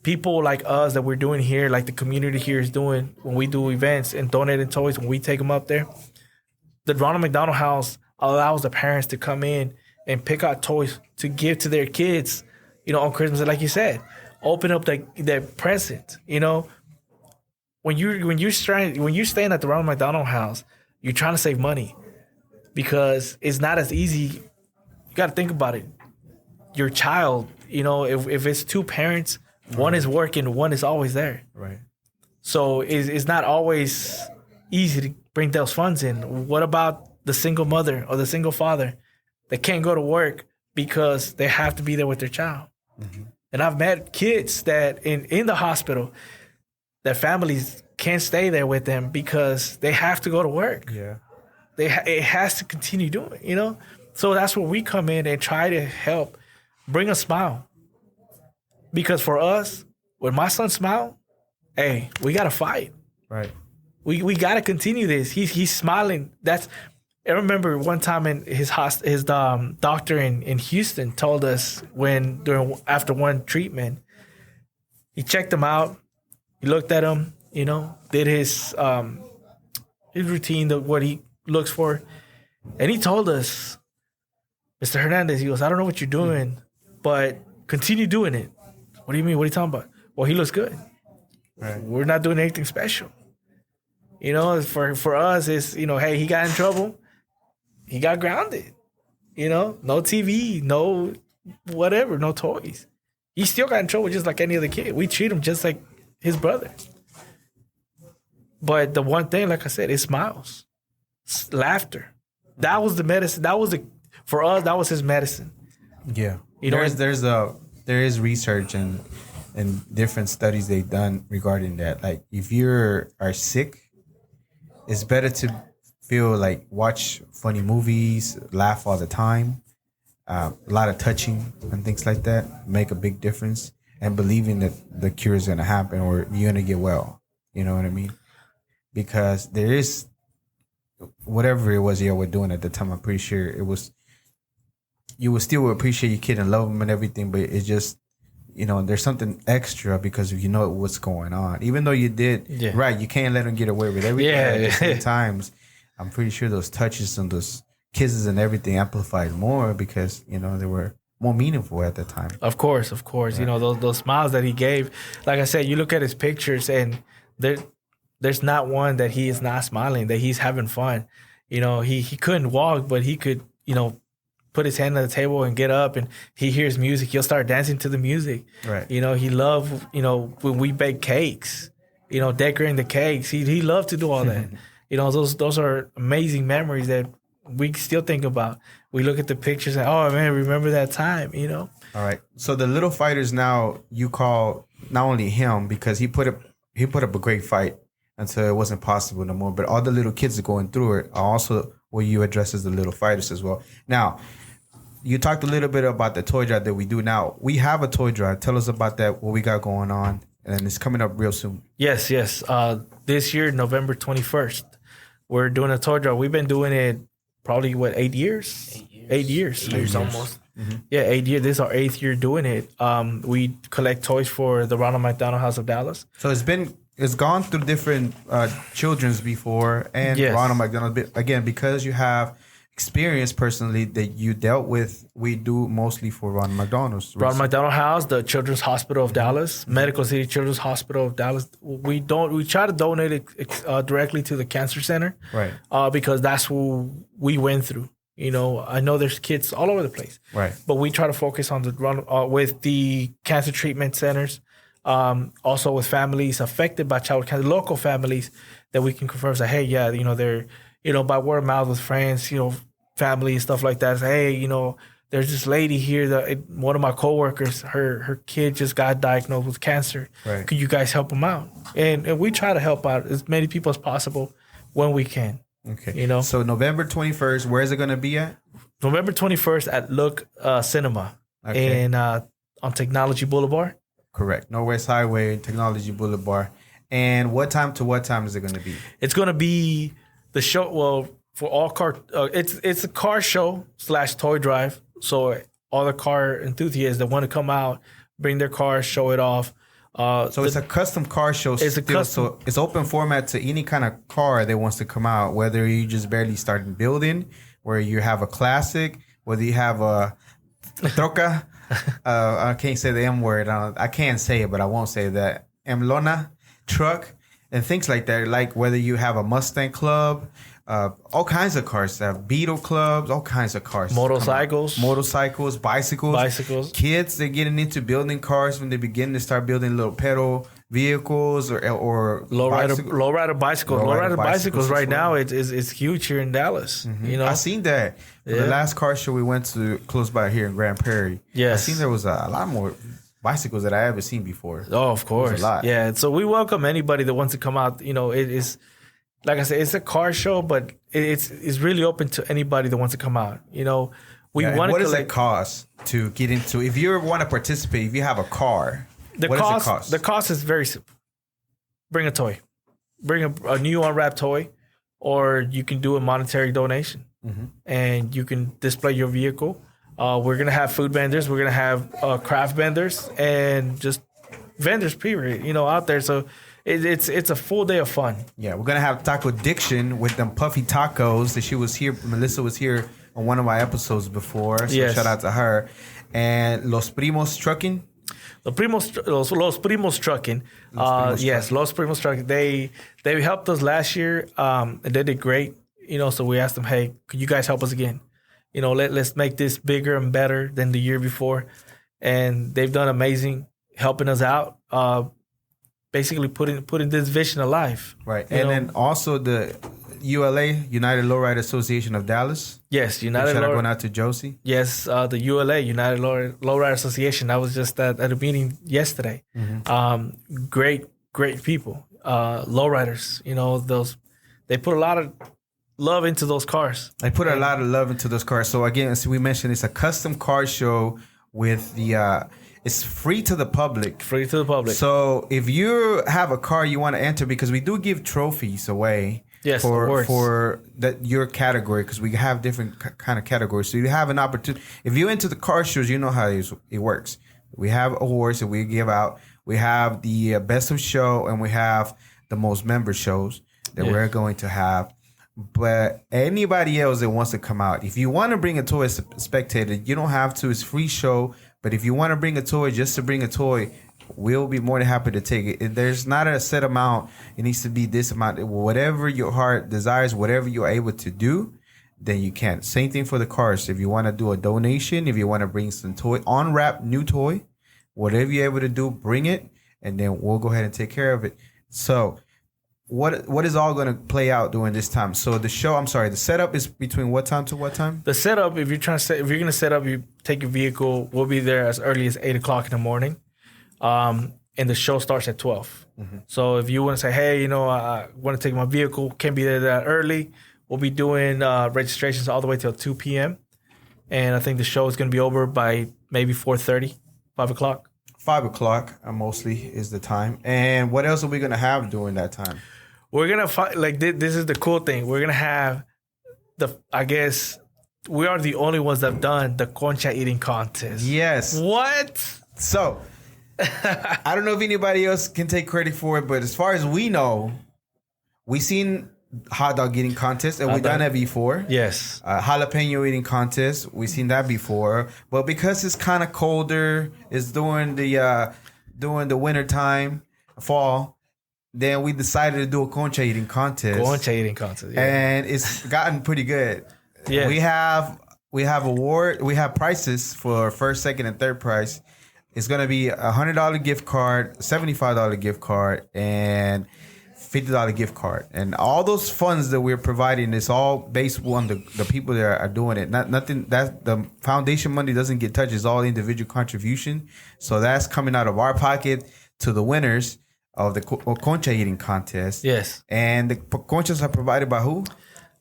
People like us that we're doing here, like the community here is doing when we do events and donating toys, when we take them up there, the Ronald McDonald House allows the parents to come in and pick out toys to give to their kids, on Christmas. And like you said, open up their present. When you're staying at the Ronald McDonald House, you're trying to save money because it's not as easy. You got to think about it. Your child, if it's two parents, one is working, one is always there. Right. So it's not always easy to bring those funds in. What about the single mother or the single father that can't go to work because they have to be there with their child? Mm-hmm. And I've met kids that in the hospital that families can't stay there with them because they have to go to work. Yeah. It has to continue doing it, So that's where we come in and try to help bring a smile. Because for us, when my son smiled, hey, we got to fight. Right. We got to continue this. He's smiling. I remember one time in his doctor in Houston told us after one treatment, he checked him out. He looked at him, did his routine, what he looks for. And he told us, Mr. Hernandez, he goes, I don't know what you're doing, but continue doing it. What do you mean? What are you talking about? Well, he looks good. Right. We're not doing anything special. For us, it's, hey, he got in trouble. He got grounded. No TV, no whatever, no toys. He still got in trouble just like any other kid. We treat him just like his brother. But the one thing, like I said, is smiles. Laughter. That was the medicine. For us, that was his medicine. Yeah. There is research and different studies they've done regarding that. Like, if you are sick, it's better to watch funny movies, laugh all the time, a lot of touching and things like that make a big difference, and believing that the cure is going to happen or you're going to get well. You know what I mean? Because there is whatever it was you were doing at the time. I'm pretty sure it was you will still appreciate your kid and love them and everything, but it's just, there's something extra because you know what's going on. Even though you did right, you can't let them get away with everything. At the same times, I'm pretty sure those touches and those kisses and everything amplified more because they were more meaningful at that time. Of course. Right. Those smiles that he gave. Like I said, you look at his pictures and there's not one that he is not smiling, that he's having fun. He couldn't walk, but he could put his hand on the table and get up, and he hears music, he'll start dancing to the music. Right. He loved, when we bake cakes, decorating the cakes. He loved to do all that. Those are amazing memories that we still think about. We look at the pictures and, oh man, remember that time, All right. So the little fighters now, you call not only him because he put up a great fight until it wasn't possible no more, but all the little kids are going through it are also what you address as the little fighters as well. Now, you talked a little bit about the toy drive that we do now. We have a toy drive. Tell us about that, what we got going on, and it's coming up real soon. Yes. This year, November 21st, we're doing a toy drive. We've been doing it probably, 8 years? 8 years. 8 years almost. Mm-hmm. Yeah, 8 years. This is our 8th year doing it. We collect toys for the Ronald McDonald House of Dallas. So it's gone through different children's before and Ronald McDonald. Again, because you have experience personally that you dealt with, we do mostly for Ronald McDonald's. Ronald McDonald House, the Children's Hospital of Dallas, Medical City Children's Hospital of Dallas. We try to donate it directly to the cancer center, right? Because that's who we went through. I know there's kids all over the place, right? But we try to focus on with the cancer treatment centers, also with families affected by childhood cancer, local families that we can confirm say, hey, they're. By word of mouth with friends, family, stuff like that. Say, hey, there's this lady here that one of my coworkers, her kid just got diagnosed with cancer. Right. Could you guys help them out? And we try to help out as many people as possible when we can. Okay. So November 21st, where is it going to be at? November 21st at Look Cinema and on Technology Boulevard. Correct. Northwest Highway, Technology Boulevard. And what time to what time is it going to be? It's going to be the show, for all car, it's a car show / toy drive. So all the car enthusiasts that want to come out, bring their cars, show it off. So it's a custom car show. So it's open format to any kind of car that wants to come out, whether you just barely starting building, where you have a classic, whether you have a troca. I can't say the M word. I can't say it, but I won't say that. Emlona truck. And things like that, like whether you have a Mustang club, all kinds of cars, Beetle clubs, all kinds of cars. Motorcycles, bicycles. Kids, they're getting into building cars when they begin to start building little pedal vehicles or lowrider bicycles. Lowrider bicycles right now it's huge here in Dallas. Mm-hmm. I seen that. The last car show we went to close by here in Grand Prairie. Yes. I seen there was a lot more bicycles that I ever seen before. Oh, of course. A lot. Yeah. So we welcome anybody that wants to come out. It is, like I said, it's a car show, but it's really open to anybody that wants to come out. We want to. What does it cost to get into? If you want to participate, if you have a car, what does it cost? The cost is very simple. Bring a toy, bring a new unwrapped toy, or you can do a monetary donation, and you can display your vehicle. We're going to have food vendors. We're going to have craft vendors and just vendors, period, out there. So it's a full day of fun. Yeah, we're going to have Taco Diction with them puffy tacos. That she was here. Melissa was here on one of my episodes before. So shout out to her. And Los Primos Trucking. Los Primos Trucking. Yes, Los Primos Trucking. They helped us last year, and they did great. So we asked them, hey, could you guys help us again? Let's make this bigger and better than the year before. And they've done amazing helping us out, basically putting this vision alive. Right. And then also the ULA, United Lowrider Association of Dallas. Yes, United Lowrider. Going out to Josie. Yes, the ULA, United Lowrider Association. I was just at a meeting yesterday. Mm-hmm. Great people. Lowriders, they put a lot of love into those cars. They put a lot of love into those cars. So again, as we mentioned, it's a custom car show with the it's free to the public. Free to the public. So if you have a car you want to enter, because we do give trophies away Yes, for awards. for that your category, because we have different kind of categories. So you have an opportunity. If you're into the car shows, you know how it works. We have awards that we give out. We have the best of show, and we have the most member shows that we're going to have. But anybody else that wants to come out, if you want to bring a toy as a spectator, you don't have to. It's free show. But if you want to bring a toy just to bring a toy, we'll be more than happy to take it. There's not a set amount. It needs to be this amount. Whatever your heart desires, whatever you're able to do, then you can. Same thing for the cars. If you want to do a donation, if you want to bring some toy, unwrap new toy, whatever you're able to do, bring it, and then we'll go ahead and take care of it. So what is all going to play out during this time? So the setup is between what time to what time? The setup, if you're going to set up, you take your vehicle. We'll be there as early as 8:00 in the morning. And the show starts at 12. Mm-hmm. So if you want to say, hey, I want to take my vehicle, can't be there that early, we'll be doing registrations all the way till 2 p.m. And I think the show is going to be over by maybe 4:30, 5 o'clock. 5 o'clock mostly is the time. And what else are we going to have during that time? We're going to this is the cool thing. We're going to have we are the only ones that have done the concha eating contest. Yes. What? So I don't know if anybody else can take credit for it, but as far as we know, we seen hot dog eating contest, and we've done that before. Yes. Jalapeno eating contest, we've seen that before. But because it's kind of colder, it's during the winter time, fall, then we decided to do a concha eating contest. Concha eating contest, yeah. And it's gotten pretty good. Yeah. We have prizes for first, second, and third prize. It's going to be a $100 gift card, $75 gift card, and $50 gift card. And all those funds that we're providing is all based on the people that are doing it. Nothing that the foundation money doesn't get touched. It's all individual contribution. So that's coming out of our pocket to the winners of the concha eating contest. Yes. And the conchas are provided by who?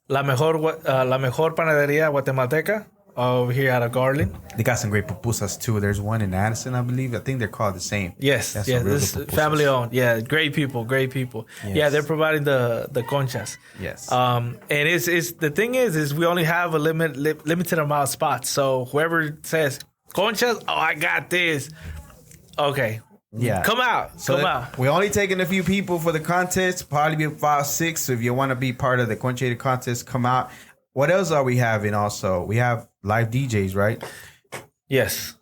La mejor panadería guatemalteca over here out of Garland. They got some great pupusas too. There's one in Addison, I believe. I think they're called the same. Yes, That's this family owned. Yeah, great people. Yes. Yeah, they're providing the conchas. Yes. And it's the thing is we only have a limited amount of spots. So whoever says conchas, I got this. Okay. Yeah. Come out. We're only taking a few people for the contest, probably be 5, 6. So if you want to be part of the concha eating contest, come out. What else are we having also? We have live DJs, right? Yes.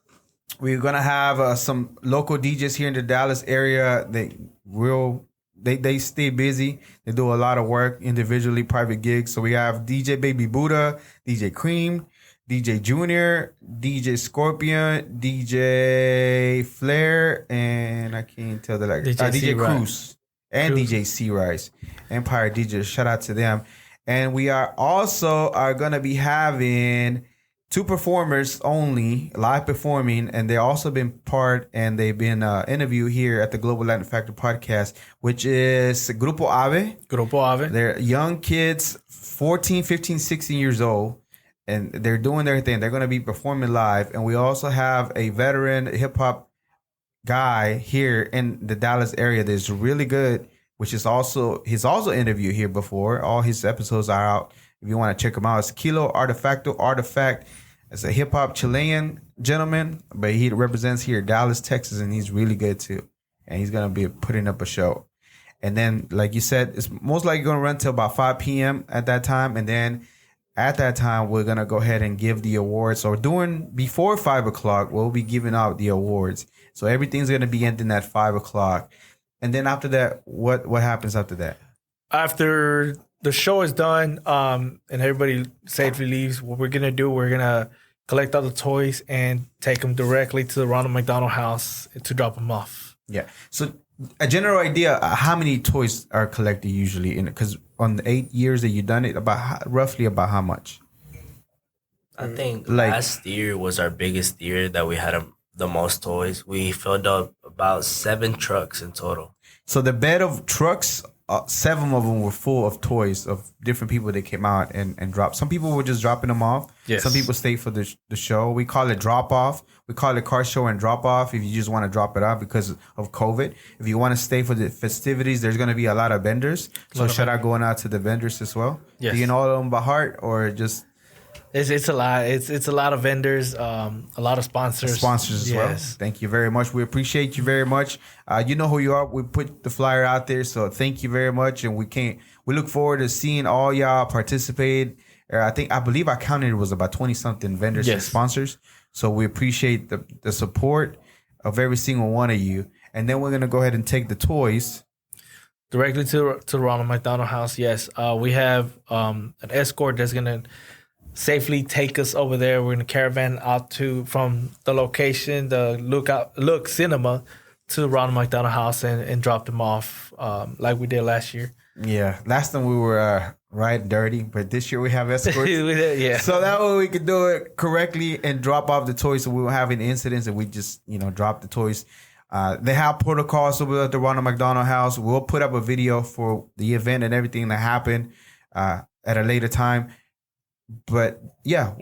We're going to have some local DJs here in the Dallas area. They stay busy. They do a lot of work individually, private gigs. So we have DJ Baby Buddha, DJ Cream, DJ Junior, DJ Scorpion, DJ Flair, and I can't tell DJ Cruz and DJ C Rice, Empire DJ. Shout out to them. And we are going to be having 2 performers only live performing, and they've also been they've been interviewed here at the Global Latin Factor podcast, which is Grupo Ave. Grupo Ave. They're young kids, 14, 15, 16 years old, and they're doing their thing. They're going to be performing live. And we also have a veteran hip-hop guy here in the Dallas area that's really good, which is he's also interviewed here before. All his episodes are out. If you want to check him out, it's Kilo Artefacto. Artifact is a hip hop Chilean gentleman, but he represents here Dallas, Texas, and he's really good too. And he's gonna be putting up a show. And then, like you said, it's most likely gonna run till about 5 p.m. at that time. And then at that time, we're gonna go ahead and give the awards. So before 5 o'clock, we'll be giving out the awards. So everything's gonna be ending at 5 o'clock. And then after that, what happens after that? After the show is done, and everybody safely leaves, what we're gonna do, we're gonna collect all the toys and take them directly to the Ronald McDonald House to drop them off. Yeah. So a general idea, how many toys are collected usually? Because on the 8 years that you've done it, roughly about how much? I think last year was our biggest year that we had the most toys. We filled up about 7 trucks in total. So the bed of trucks 7 of them were full of toys of different people that came out and dropped. Some people were just dropping them off. Yes. Some people stayed for the show. We call it drop off. We call it car show and drop off if you just want to drop it off because of COVID. If you want to stay for the festivities, there's going to be a lot of vendors. So shout out going out to the vendors as well. Yes. Do you know them by heart or just... It's a lot. It's a lot of vendors, a lot of sponsors. Sponsors as well. Thank you very much. We appreciate you very much. You know who you are. We put the flyer out there, so thank you very much. And we look forward to seeing all y'all participate. I believe I counted it was about 20 something vendors and sponsors. So we appreciate the support of every single one of you. And then we're gonna go ahead and take the toys directly to the Ronald McDonald House. Yes, we have an escort that's gonna safely take us over there. We're in a caravan out from the location, the Look Cinema, to Ronald McDonald House and drop them off like we did last year. Yeah, last time we were riding dirty, but this year we have escorts. Yeah. So that way we could do it correctly and drop off the toys, so we won't have any incidents and we just drop the toys. They have protocols over at the Ronald McDonald House. We'll put up a video for the event and everything that happened at a later time. But yeah,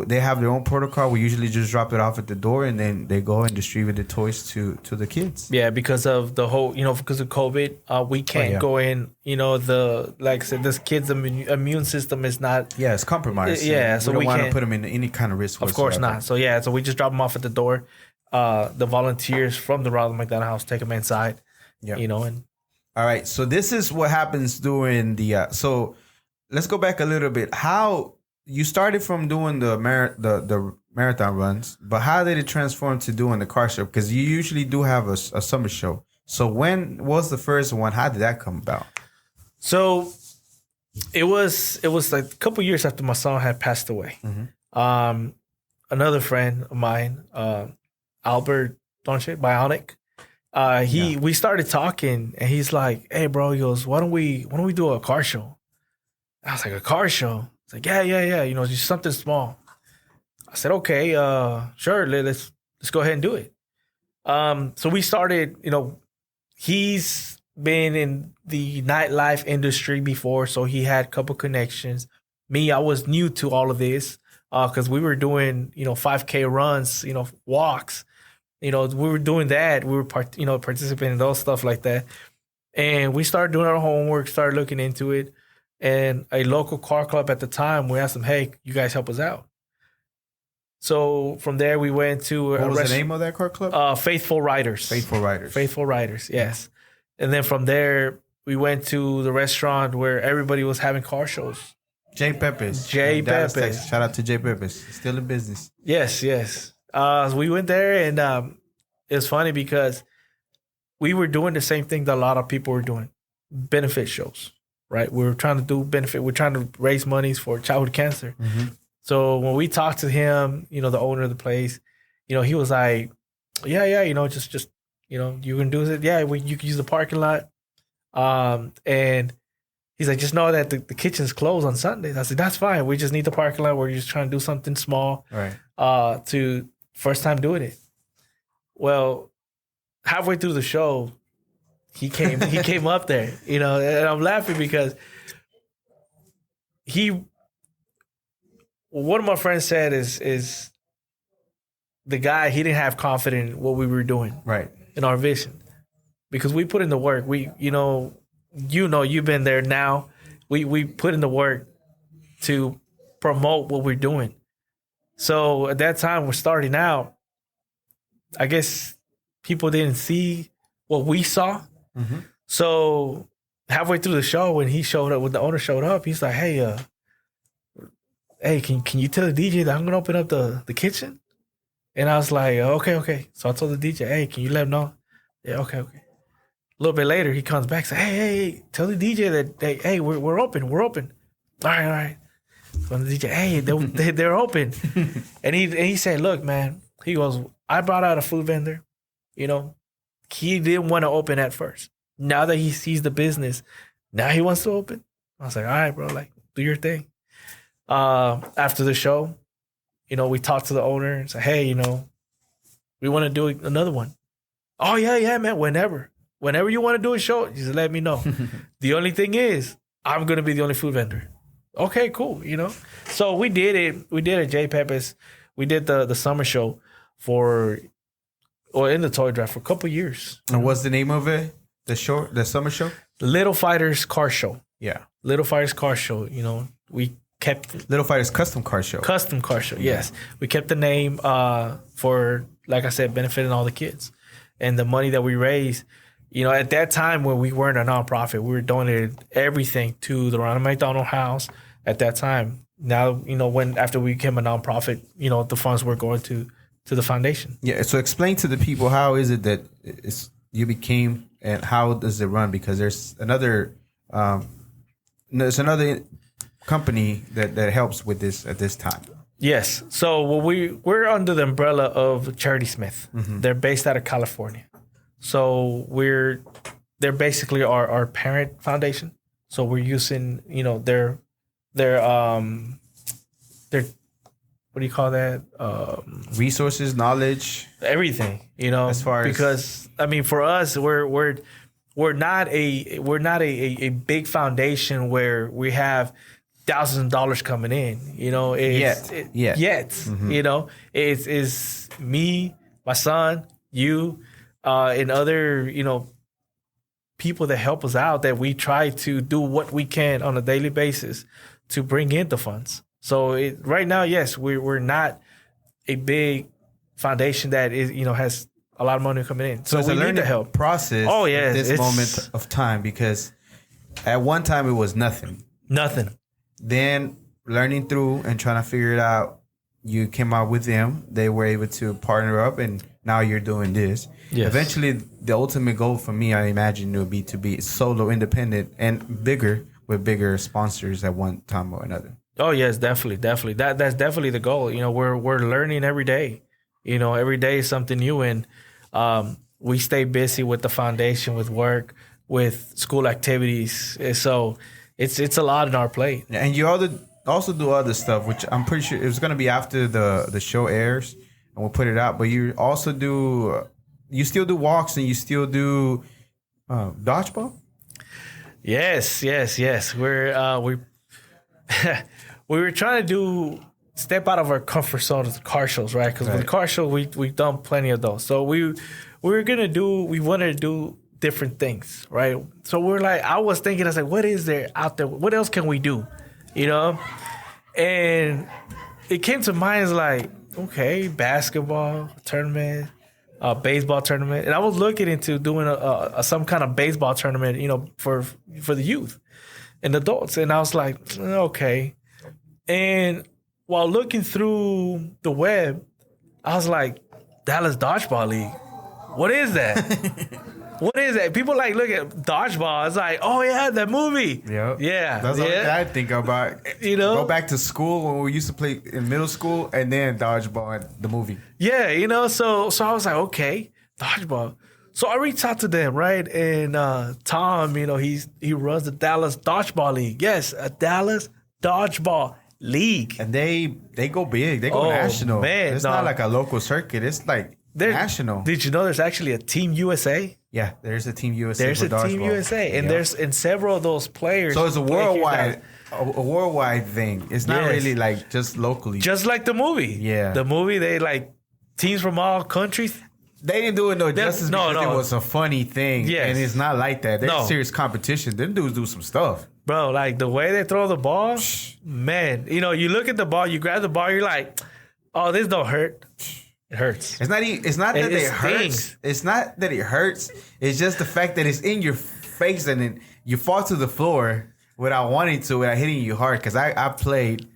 they have their own protocol. We usually just drop it off at the door, and then they go and distribute the toys to the kids. Yeah, because of the whole, because of COVID, we can't go in. Like I said, this kid's immune system is not. Yeah, it's compromised. Yeah, so we don't want can't to put them in any kind of risk. Of course not. So yeah, so we just drop them off at the door. The volunteers from the Ronald McDonald House take them inside. Yeah, and all right. So this is what happens during the. So let's go back a little bit. How you started from doing the marathon runs, but how did it transform to doing the car show? Because you usually do have a summer show. So when was the first one? How did that come about? So it was like a couple years after my son had passed away. Mm-hmm. Another friend of mine, Albert Bionic, we started talking, and he's like, "Hey, bro," he goes, "Why don't we do a car show?" I was like, "A car show?" It's like, yeah, just something small. I said, okay, sure, let's go ahead and do it. So we started, he's been in the nightlife industry before, so he had a couple connections. Me, I was new to all of this because we were doing, 5K runs, walks. We were doing that. We were, participating in those stuff like that. And we started doing our homework, started looking into it. And a local car club at the time, we asked them, hey, you guys help us out. So from there, we went to... What was the name of that car club? Faithful Riders. Faithful Riders. Faithful Riders, yes. And then from there, we went to the restaurant where everybody was having car shows. J. Pepe's. J. Pepe's. Shout out to J. Pepe's. Still in business. Yes. So we went there, and it was funny because we were doing the same thing that a lot of people were doing. Benefit shows. Right, we were trying to do benefit. We're trying to raise monies for childhood cancer. Mm-hmm. So when we talked to him, the owner of the place, he was like, "Yeah, just you can do it. Yeah, you can use the parking lot." And he's like, "Just know that the kitchen's closed on Sundays." I said, "That's fine. We just need the parking lot. We're just trying to do something small, right? To first time doing it." Well, halfway through the show, He came up there, and I'm laughing because one of my friends said is the guy, he didn't have confidence in what we were doing, right, in our vision, because we put in the work. We, you've been there now. We put in the work to promote what we're doing. So at that time, we're starting out. I guess people didn't see what we saw. Mm-hmm. So halfway through the show, when the owner showed up, he's like, "Hey, can you tell the DJ that I'm gonna open up the kitchen?" And I was like, "Okay." So I told the DJ, "Hey, can you let him know?" Yeah, okay. A little bit later, he comes back, says, "Hey, tell the DJ that hey, we're open. All right. So the DJ, "Hey, they're open." and he said, "Look, man," he goes, "I brought out a food vendor, He didn't want to open at first. Now that he sees the business, now he wants to open." I was like, "All right, bro, do your thing." After the show, we talked to the owner and said, "Hey, we want to do another one." "Oh, yeah, man, whenever." whenever you want to do a show, just let me know. The only thing is, I'm going to be the only food vendor. Okay, cool. So we did it. We did a J Pepe's. We did the summer show in the toy drive for a couple years. And what's the name of it? The summer show? Little Fighters Car Show. Yeah. Little Fighters Car Show. We kept Little Fighters Custom Car Show. Custom Car Show. Yes, we kept the name for, like I said, benefiting all the kids, and the money that we raised. At that time when we weren't a nonprofit, we were donating everything to the Ronald McDonald House. At that time, now after we became a nonprofit, the funds were going to the foundation. Yeah. So explain to the people, how is it that you became, and how does it run? Because there's another company that helps with this at this time. Yes. So we're under the umbrella of Charity Smith. Mm-hmm. They're based out of California. So they're basically our parent foundation. So we're using their what do you call that? Resources, knowledge, everything. as far as, because for us, we're not a big foundation where we have thousands of dollars coming in. Yet. Mm-hmm. It's me, my son, you, and other people that help us out, that we try to do what we can on a daily basis to bring in the funds. So right now, yes, we're not a big foundation that is has a lot of money coming in. So it's we a learning help process. Oh yeah, at this moment of time, because at one time it was nothing. Then learning through and trying to figure it out, you came out with them. They were able to partner up, and now you're doing this. Yes. Eventually, the ultimate goal for me, I imagine, would be to be solo, independent, and bigger, with bigger sponsors at one time or another. Oh yes, definitely. That's definitely the goal. We're learning every day. Every day is something new, and we stay busy with the foundation, with work, with school activities. And so it's a lot on our plate. Yeah, and you also do other stuff, which I'm pretty sure it's going to be after the show airs, and we'll put it out. But you also you still do walks, and you still do dodgeball. Yes. We were trying to step out of our comfort zone of the car shows, right? Because with the car show, we've done plenty of those. So we wanted to do different things, right? So I was thinking, I was like, what is there out there? What else can we do? And it came to mind as like, okay, basketball tournament, baseball tournament. And I was looking into doing some kind of baseball tournament, for the youth and adults. And I was like, okay. And while looking through the web, I was like, Dallas Dodgeball League. What is that? What is that? People look at dodgeball. It's like, oh yeah, that movie. Yep. Yeah. That's what I think about. Go back to school when we used to play in middle school, and then dodgeball and the movie. Yeah, so I was like, okay, dodgeball. So I reached out to them, right? And Tom, he runs the Dallas Dodgeball League. Yes, a Dallas Dodgeball League. And they go big. They go national. Man, it's not like a local circuit. It's like national. Did you know there's actually a Team USA? Yeah, there's a Team USA. There's a Team USA, and there's in several of those players. So it's a worldwide thing. It's not really like just locally. Just like the movie. Yeah, the movie, they teams from all countries. They didn't do it justice because it was a funny thing. Yes. And it's not like that. There's serious competition. Them dudes do some stuff. Bro, the way they throw the ball, man. You look at the ball, you grab the ball, you're like, oh, this don't hurt. It hurts. It's not that it hurts. It's not that it hurts. It's just the fact that it's in your face, and then you fall to the floor without wanting to, without hitting you hard. Because I played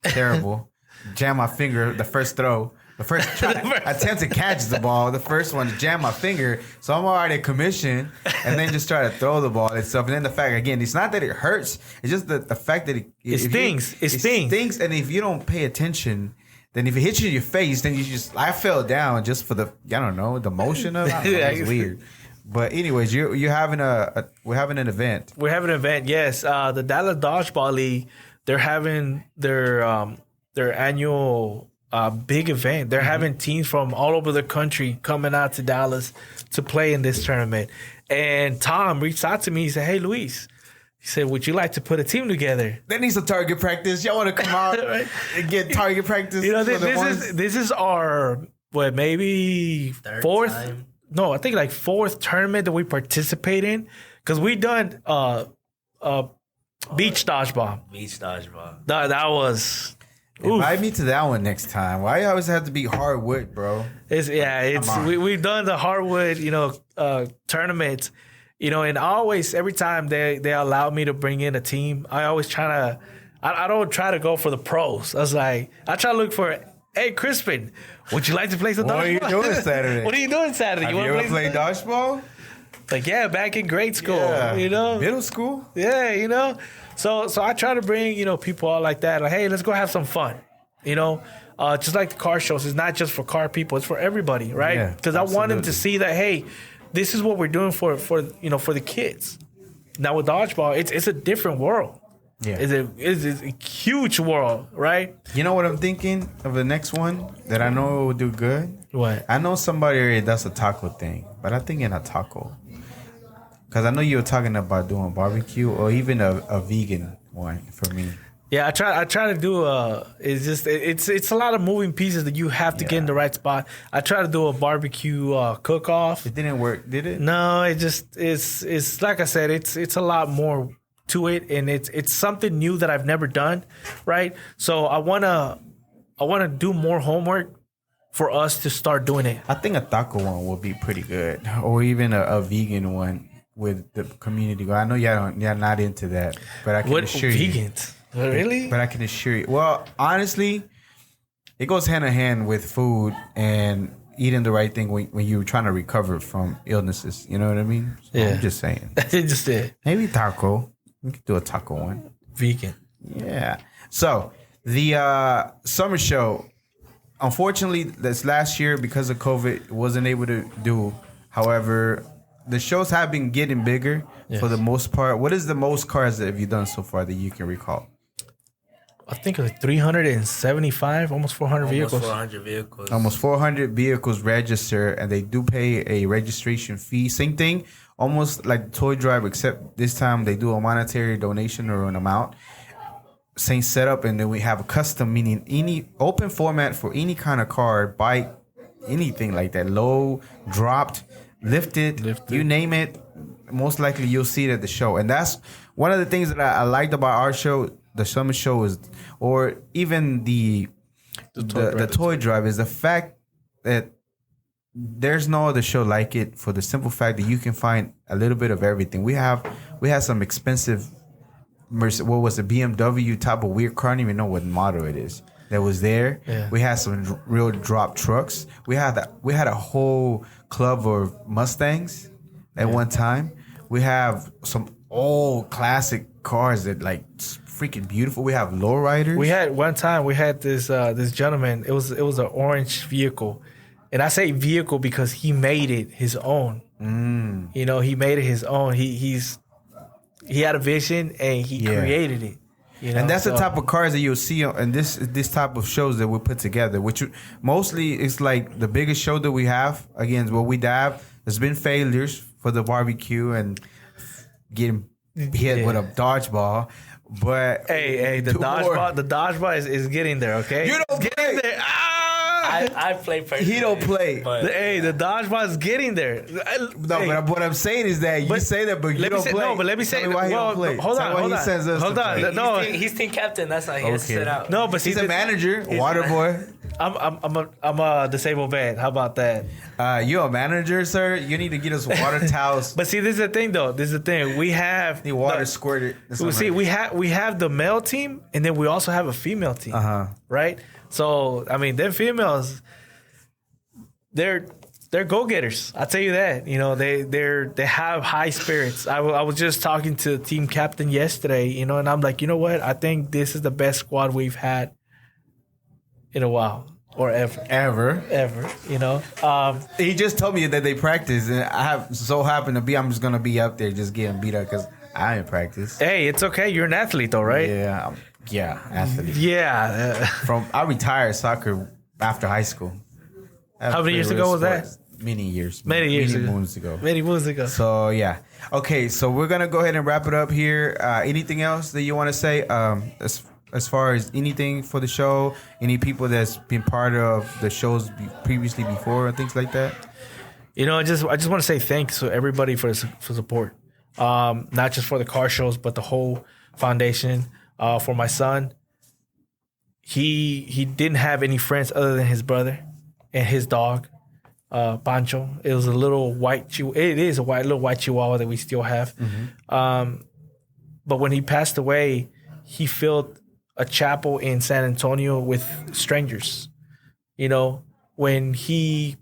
terrible. Jam my finger the first throw. The first attempt to catch the ball, the first one to jam my finger. So I'm already at commission, and then just try to throw the ball and stuff. And then the fact, again, it's not that it hurts. It's just the fact that it stings. It stings. And if you don't pay attention, then if it hits you in your face, then I fell down just for the motion of it. It's weird. But anyways, we're having an event. We're having an event, yes. The Dallas Dodgeball League, they're having their annual a big event. They're having teams from all over the country coming out to Dallas to play in this tournament. And Tom reached out to me. He said, "Hey, Luis," he said, "would you like to put a team together?" They need some target practice. Y'all want to come out Right. and get target practice? You know, this is our maybe Third fourth. time? No, I think like fourth tournament that we participate in, because we done beach dodgeball. Beach dodgeball. That was. Invite me to that one next time. Why you always have to be hardwood, bro? We've done the hardwood, tournaments, and always every time they allow me to bring in a team, I always I don't try to go for the pros. I try to look for, hey, Crispin, would you like to play some dodgeball? What are you doing Saturday? What are you doing Saturday? Have you ever played dodgeball? Like, yeah, back in grade school, Middle school? Yeah, So I try to bring, people out like that. Like, hey, let's go have some fun. Just like the car shows, it's not just for car people, it's for everybody, right? Because I want them to see that, hey, this is what we're doing for the kids. Now with dodgeball, it's a different world. Yeah. It's a huge world, right? You know what I'm thinking of the next one that I know will do good? What? I know somebody already does a taco thing, but I'm thinking a taco. Because I know you were talking about doing barbecue or even a vegan one for me. Yeah, I try to do it's a lot of moving pieces that you have to get in the right spot. I try to do a barbecue cook off. It didn't work, did it? No, it's like I said, it's a lot more to it, and it's something new that I've never done, right? So I wanna do more homework for us to start doing it. I think a taco one will be pretty good, or even a vegan one with the community. I know y'all not into that, but I can assure you. Vegans? Really? But I can assure you. Well, honestly, it goes hand in hand with food and eating the right thing when you're trying to recover from illnesses. You know what I mean? So Yeah. I'm just saying. Just it. Maybe taco. We could do a taco one. Vegan. Yeah. So the summer show, unfortunately, this last year because of COVID, wasn't able to do. However, the shows have been getting bigger for the most part. What is the most cars that have you done so far that you can recall? I think like 375, almost 400 vehicles. 400 vehicles. Almost 400 vehicles register, and they do pay a registration fee. Same thing, almost like the toy drive, except this time they do a monetary donation or an amount. Same setup, and then we have a custom, meaning any open format for any kind of car, bike, anything like that, low, dropped, lifted, you name it. Most likely you'll see it at the show, and that's one of the things that I liked about our show, the summer show, is, or even the toy drive, is the fact that there's no other show like it, for the simple fact that you can find a little bit of everything. We had some expensive, what was it, BMW type of weird car. I don't even know what model it is that was there. Yeah. We had some real drop trucks. We had a whole club of Mustangs at one time. We have some old classic cars that like freaking beautiful. We have lowriders. We had one time this gentleman. It was an orange vehicle, and I say vehicle because he made it his own. He made it his own. He had a vision and he created it. And that's the type of cars that you'll see in this type of shows that we put together, which mostly is like the biggest show that we have. Again, what we have, there's been failures for the barbecue and getting hit with a dodgeball. But hey, the dodgeball is getting there, okay? You don't get play. there. I play personally. He don't play. But The dodgeball is getting there. No, but what I'm saying is that you say that, but you don't play. No, but let me say. Tell me why he don't play. Hold Tell me on. why he sends us to play. No, he's team captain. That's not he has to sit out. no, but He's a manager, water boy. I'm a disabled vet. How about that? You're a manager, sir. You need to get us water towels. But see, this is the thing, though. This is the thing. We have Need water squirted. See, we have the male team, and then we also have a female team. Right. So I mean, them females, they're go-getters. I'll tell you that. They have high spirits. I was just talking to the team captain yesterday, and I'm like, you know what? I think this is the best squad we've had in a while or ever. He just told me that they practice, and I have so happen to be. I'm just gonna be up there just getting beat up because I didn't practice. Hey, it's okay. You're an athlete, though, right? Yeah, athlete. Yeah. I retired soccer after high school. How many years ago was that? Many years. Many moons ago. Many moons ago. So, yeah. Okay, so we're going to go ahead and wrap it up here. Anything else that you want to say as far as anything for the show? Any people that's been part of the shows previously before and things like that? You know, I just want to say thanks to everybody for support. Not just for the car shows, but the whole foundation. For my son, he didn't have any friends other than his brother and his dog. Pancho. It was a little white chihuahua. It is a little white chihuahua that we still have. Mm-hmm. But when he passed away, he filled a chapel in San Antonio with strangers. You know, when we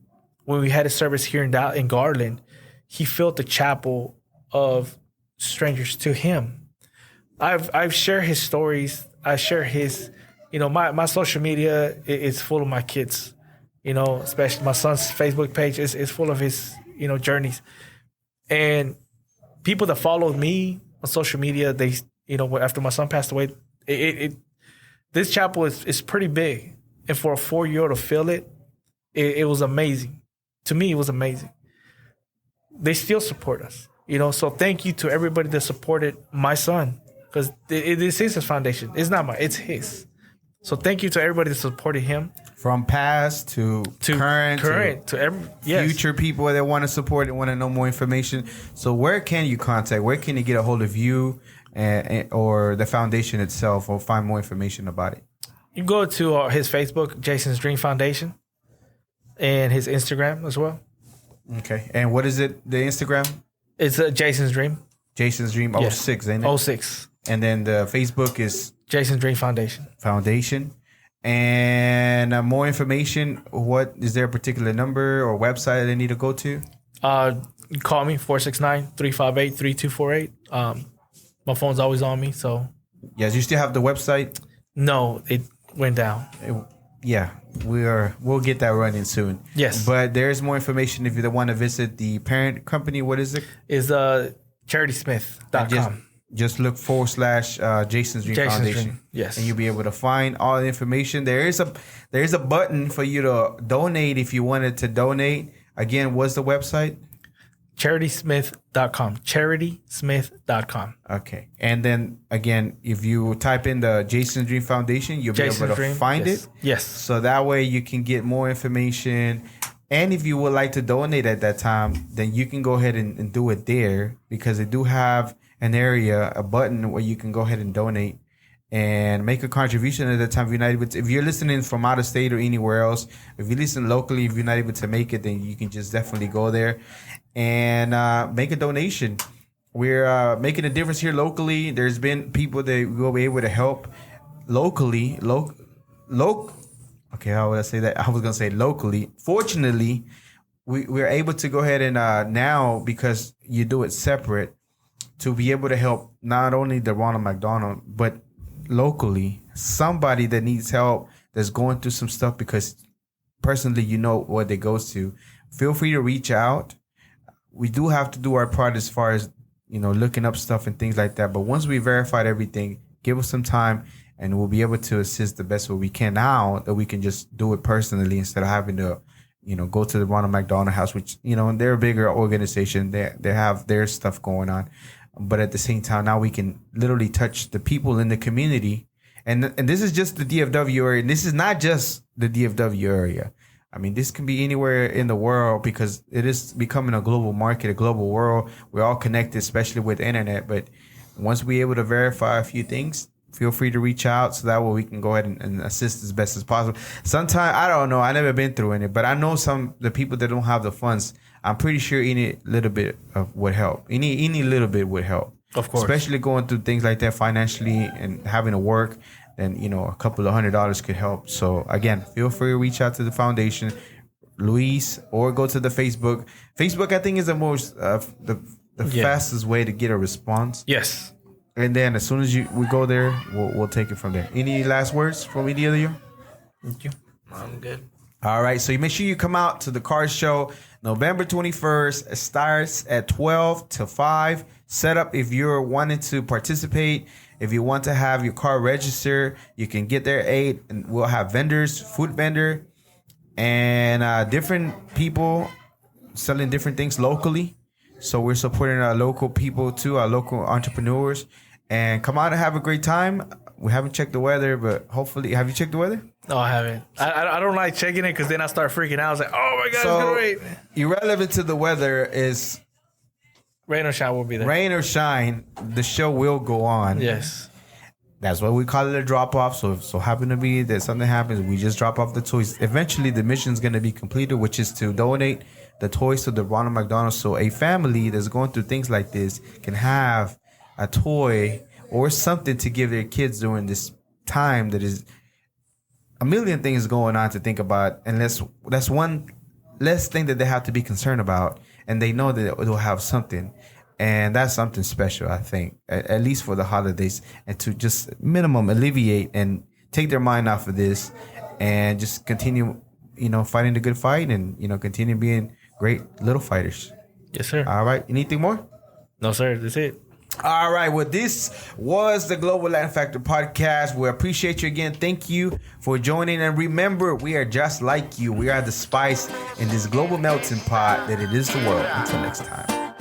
had a service here in Garland, he filled the chapel of strangers to him. I've shared his stories. I share his, you know, my social media is full of my kids. You know, especially my son's Facebook page is full of his, you know, journeys. And people that followed me on social media, they, you know, after my son passed away, this chapel is pretty big. And for a 4-year-old to fill it was amazing. To me, it was amazing. They still support us, you know. So thank you to everybody that supported my son, because this is his foundation. It's not mine, it's his. So thank you to everybody that supported him. From past to current to every future people that want to support and want to know more information. So where can you contact? Where can you get a hold of you or the foundation itself, or find more information about it? You go to his Facebook, Jason's Dream Foundation, and his Instagram as well. Okay. And what is it, the Instagram? It's Jason's Dream. Jason's Dream 06, ain't it? 06. And then the Facebook is Jason's Dream Foundation. And more information, what is there a particular number or website they need to go to? You call me 469-358-3248. My phone's always on me, so. Yes, you still have the website? No, it went down. We'll get that running soon. Yes. But there's more information if you want to visit the parent company. What is it? Is CharitySmith.com. Just look / Jason's Dream Foundation. Dream. Yes. And you'll be able to find all the information. There is a button for you to donate if you wanted to donate. Again, what's the website? CharitySmith.com. CharitySmith.com. Okay. And then again, if you type in the Jason's Dream Foundation, you'll be able to find it. Yes. So that way you can get more information. And if you would like to donate at that time, then you can go ahead and do it there, because they do have an area, a button where you can go ahead and donate and make a contribution at the time. If you're listening from out of state or anywhere else, if you listen locally, if you're not able to make it, then you can just definitely go there and make a donation. We're making a difference here locally. There's been people that will be able to help locally. Okay, how would I say that? I was going to say locally. Fortunately, we're able to go ahead and now, because you do it separate, to be able to help not only the Ronald McDonald, but locally, somebody that needs help, that's going through some stuff, because personally, you know what they goes to. Feel free to reach out. We do have to do our part as far as, you know, looking up stuff and things like that. But once we verified everything, give us some time, and we'll be able to assist the best way we can now that we can just do it personally instead of having to, you know, go to the Ronald McDonald House, which, you know, they're a bigger organization. They have their stuff going on. But at the same time, now we can literally touch the people in the community. And this is just the DFW area. And this is not just the DFW area. I mean, this can be anywhere in the world, because it is becoming a global market, a global world. We're all connected, especially with the internet. But once we're able to verify a few things, feel free to reach out, so that way we can go ahead and assist as best as possible. Sometimes, I don't know, I never been through any, but I know the people that don't have the funds, I'm pretty sure any little bit would help. Any little bit would help. Of course. Especially going through things like that financially and having to work, then, you know, a couple of $100 could help. So again, feel free to reach out to the foundation, Luis, or go to the Facebook. Facebook, I think, is the most the fastest way to get a response. Yes. And then as soon as we go there, we'll take it from there. Any last words from any of you? Thank you. I'm good. All right. So you make sure you come out to the car show November 21st. It starts at 12 to 5. Set up if you're wanting to participate. If you want to have your car registered, you can get there at 8. And we'll have vendors, food vendor. and different people selling different things locally. So we're supporting our local people too, our local entrepreneurs. And come out and have a great time. We haven't checked the weather, but hopefully, have you checked the weather? No, I haven't. I don't like checking it because then I start freaking out. I was like, oh my God, So, it's gonna rain. Irrelevant to the weather is Rain or shine will be there. rain or shine, the show will go on. Yes. That's why we call it a drop off. So if so happen to be that something happens, we just drop off the toys. Eventually, the mission's going to be completed, which is to donate the toys to the Ronald McDonald. So a family that's going through things like this can have a toy or something to give their kids during this time that is a million things going on to think about. And that's one less thing that they have to be concerned about. And they know that they'll have something. And that's something special, I think, at least for the holidays, and to just minimum alleviate and take their mind off of this and just continue, fighting the good fight and, continue being great little fighters. Yes, sir. All right. Anything more? No, sir. That's it. All right. Well, this was the Global Latin Factor podcast. We appreciate you again. Thank you for joining. And remember, we are just like you. We are the spice in this global melting pot that it is the world. Until next time.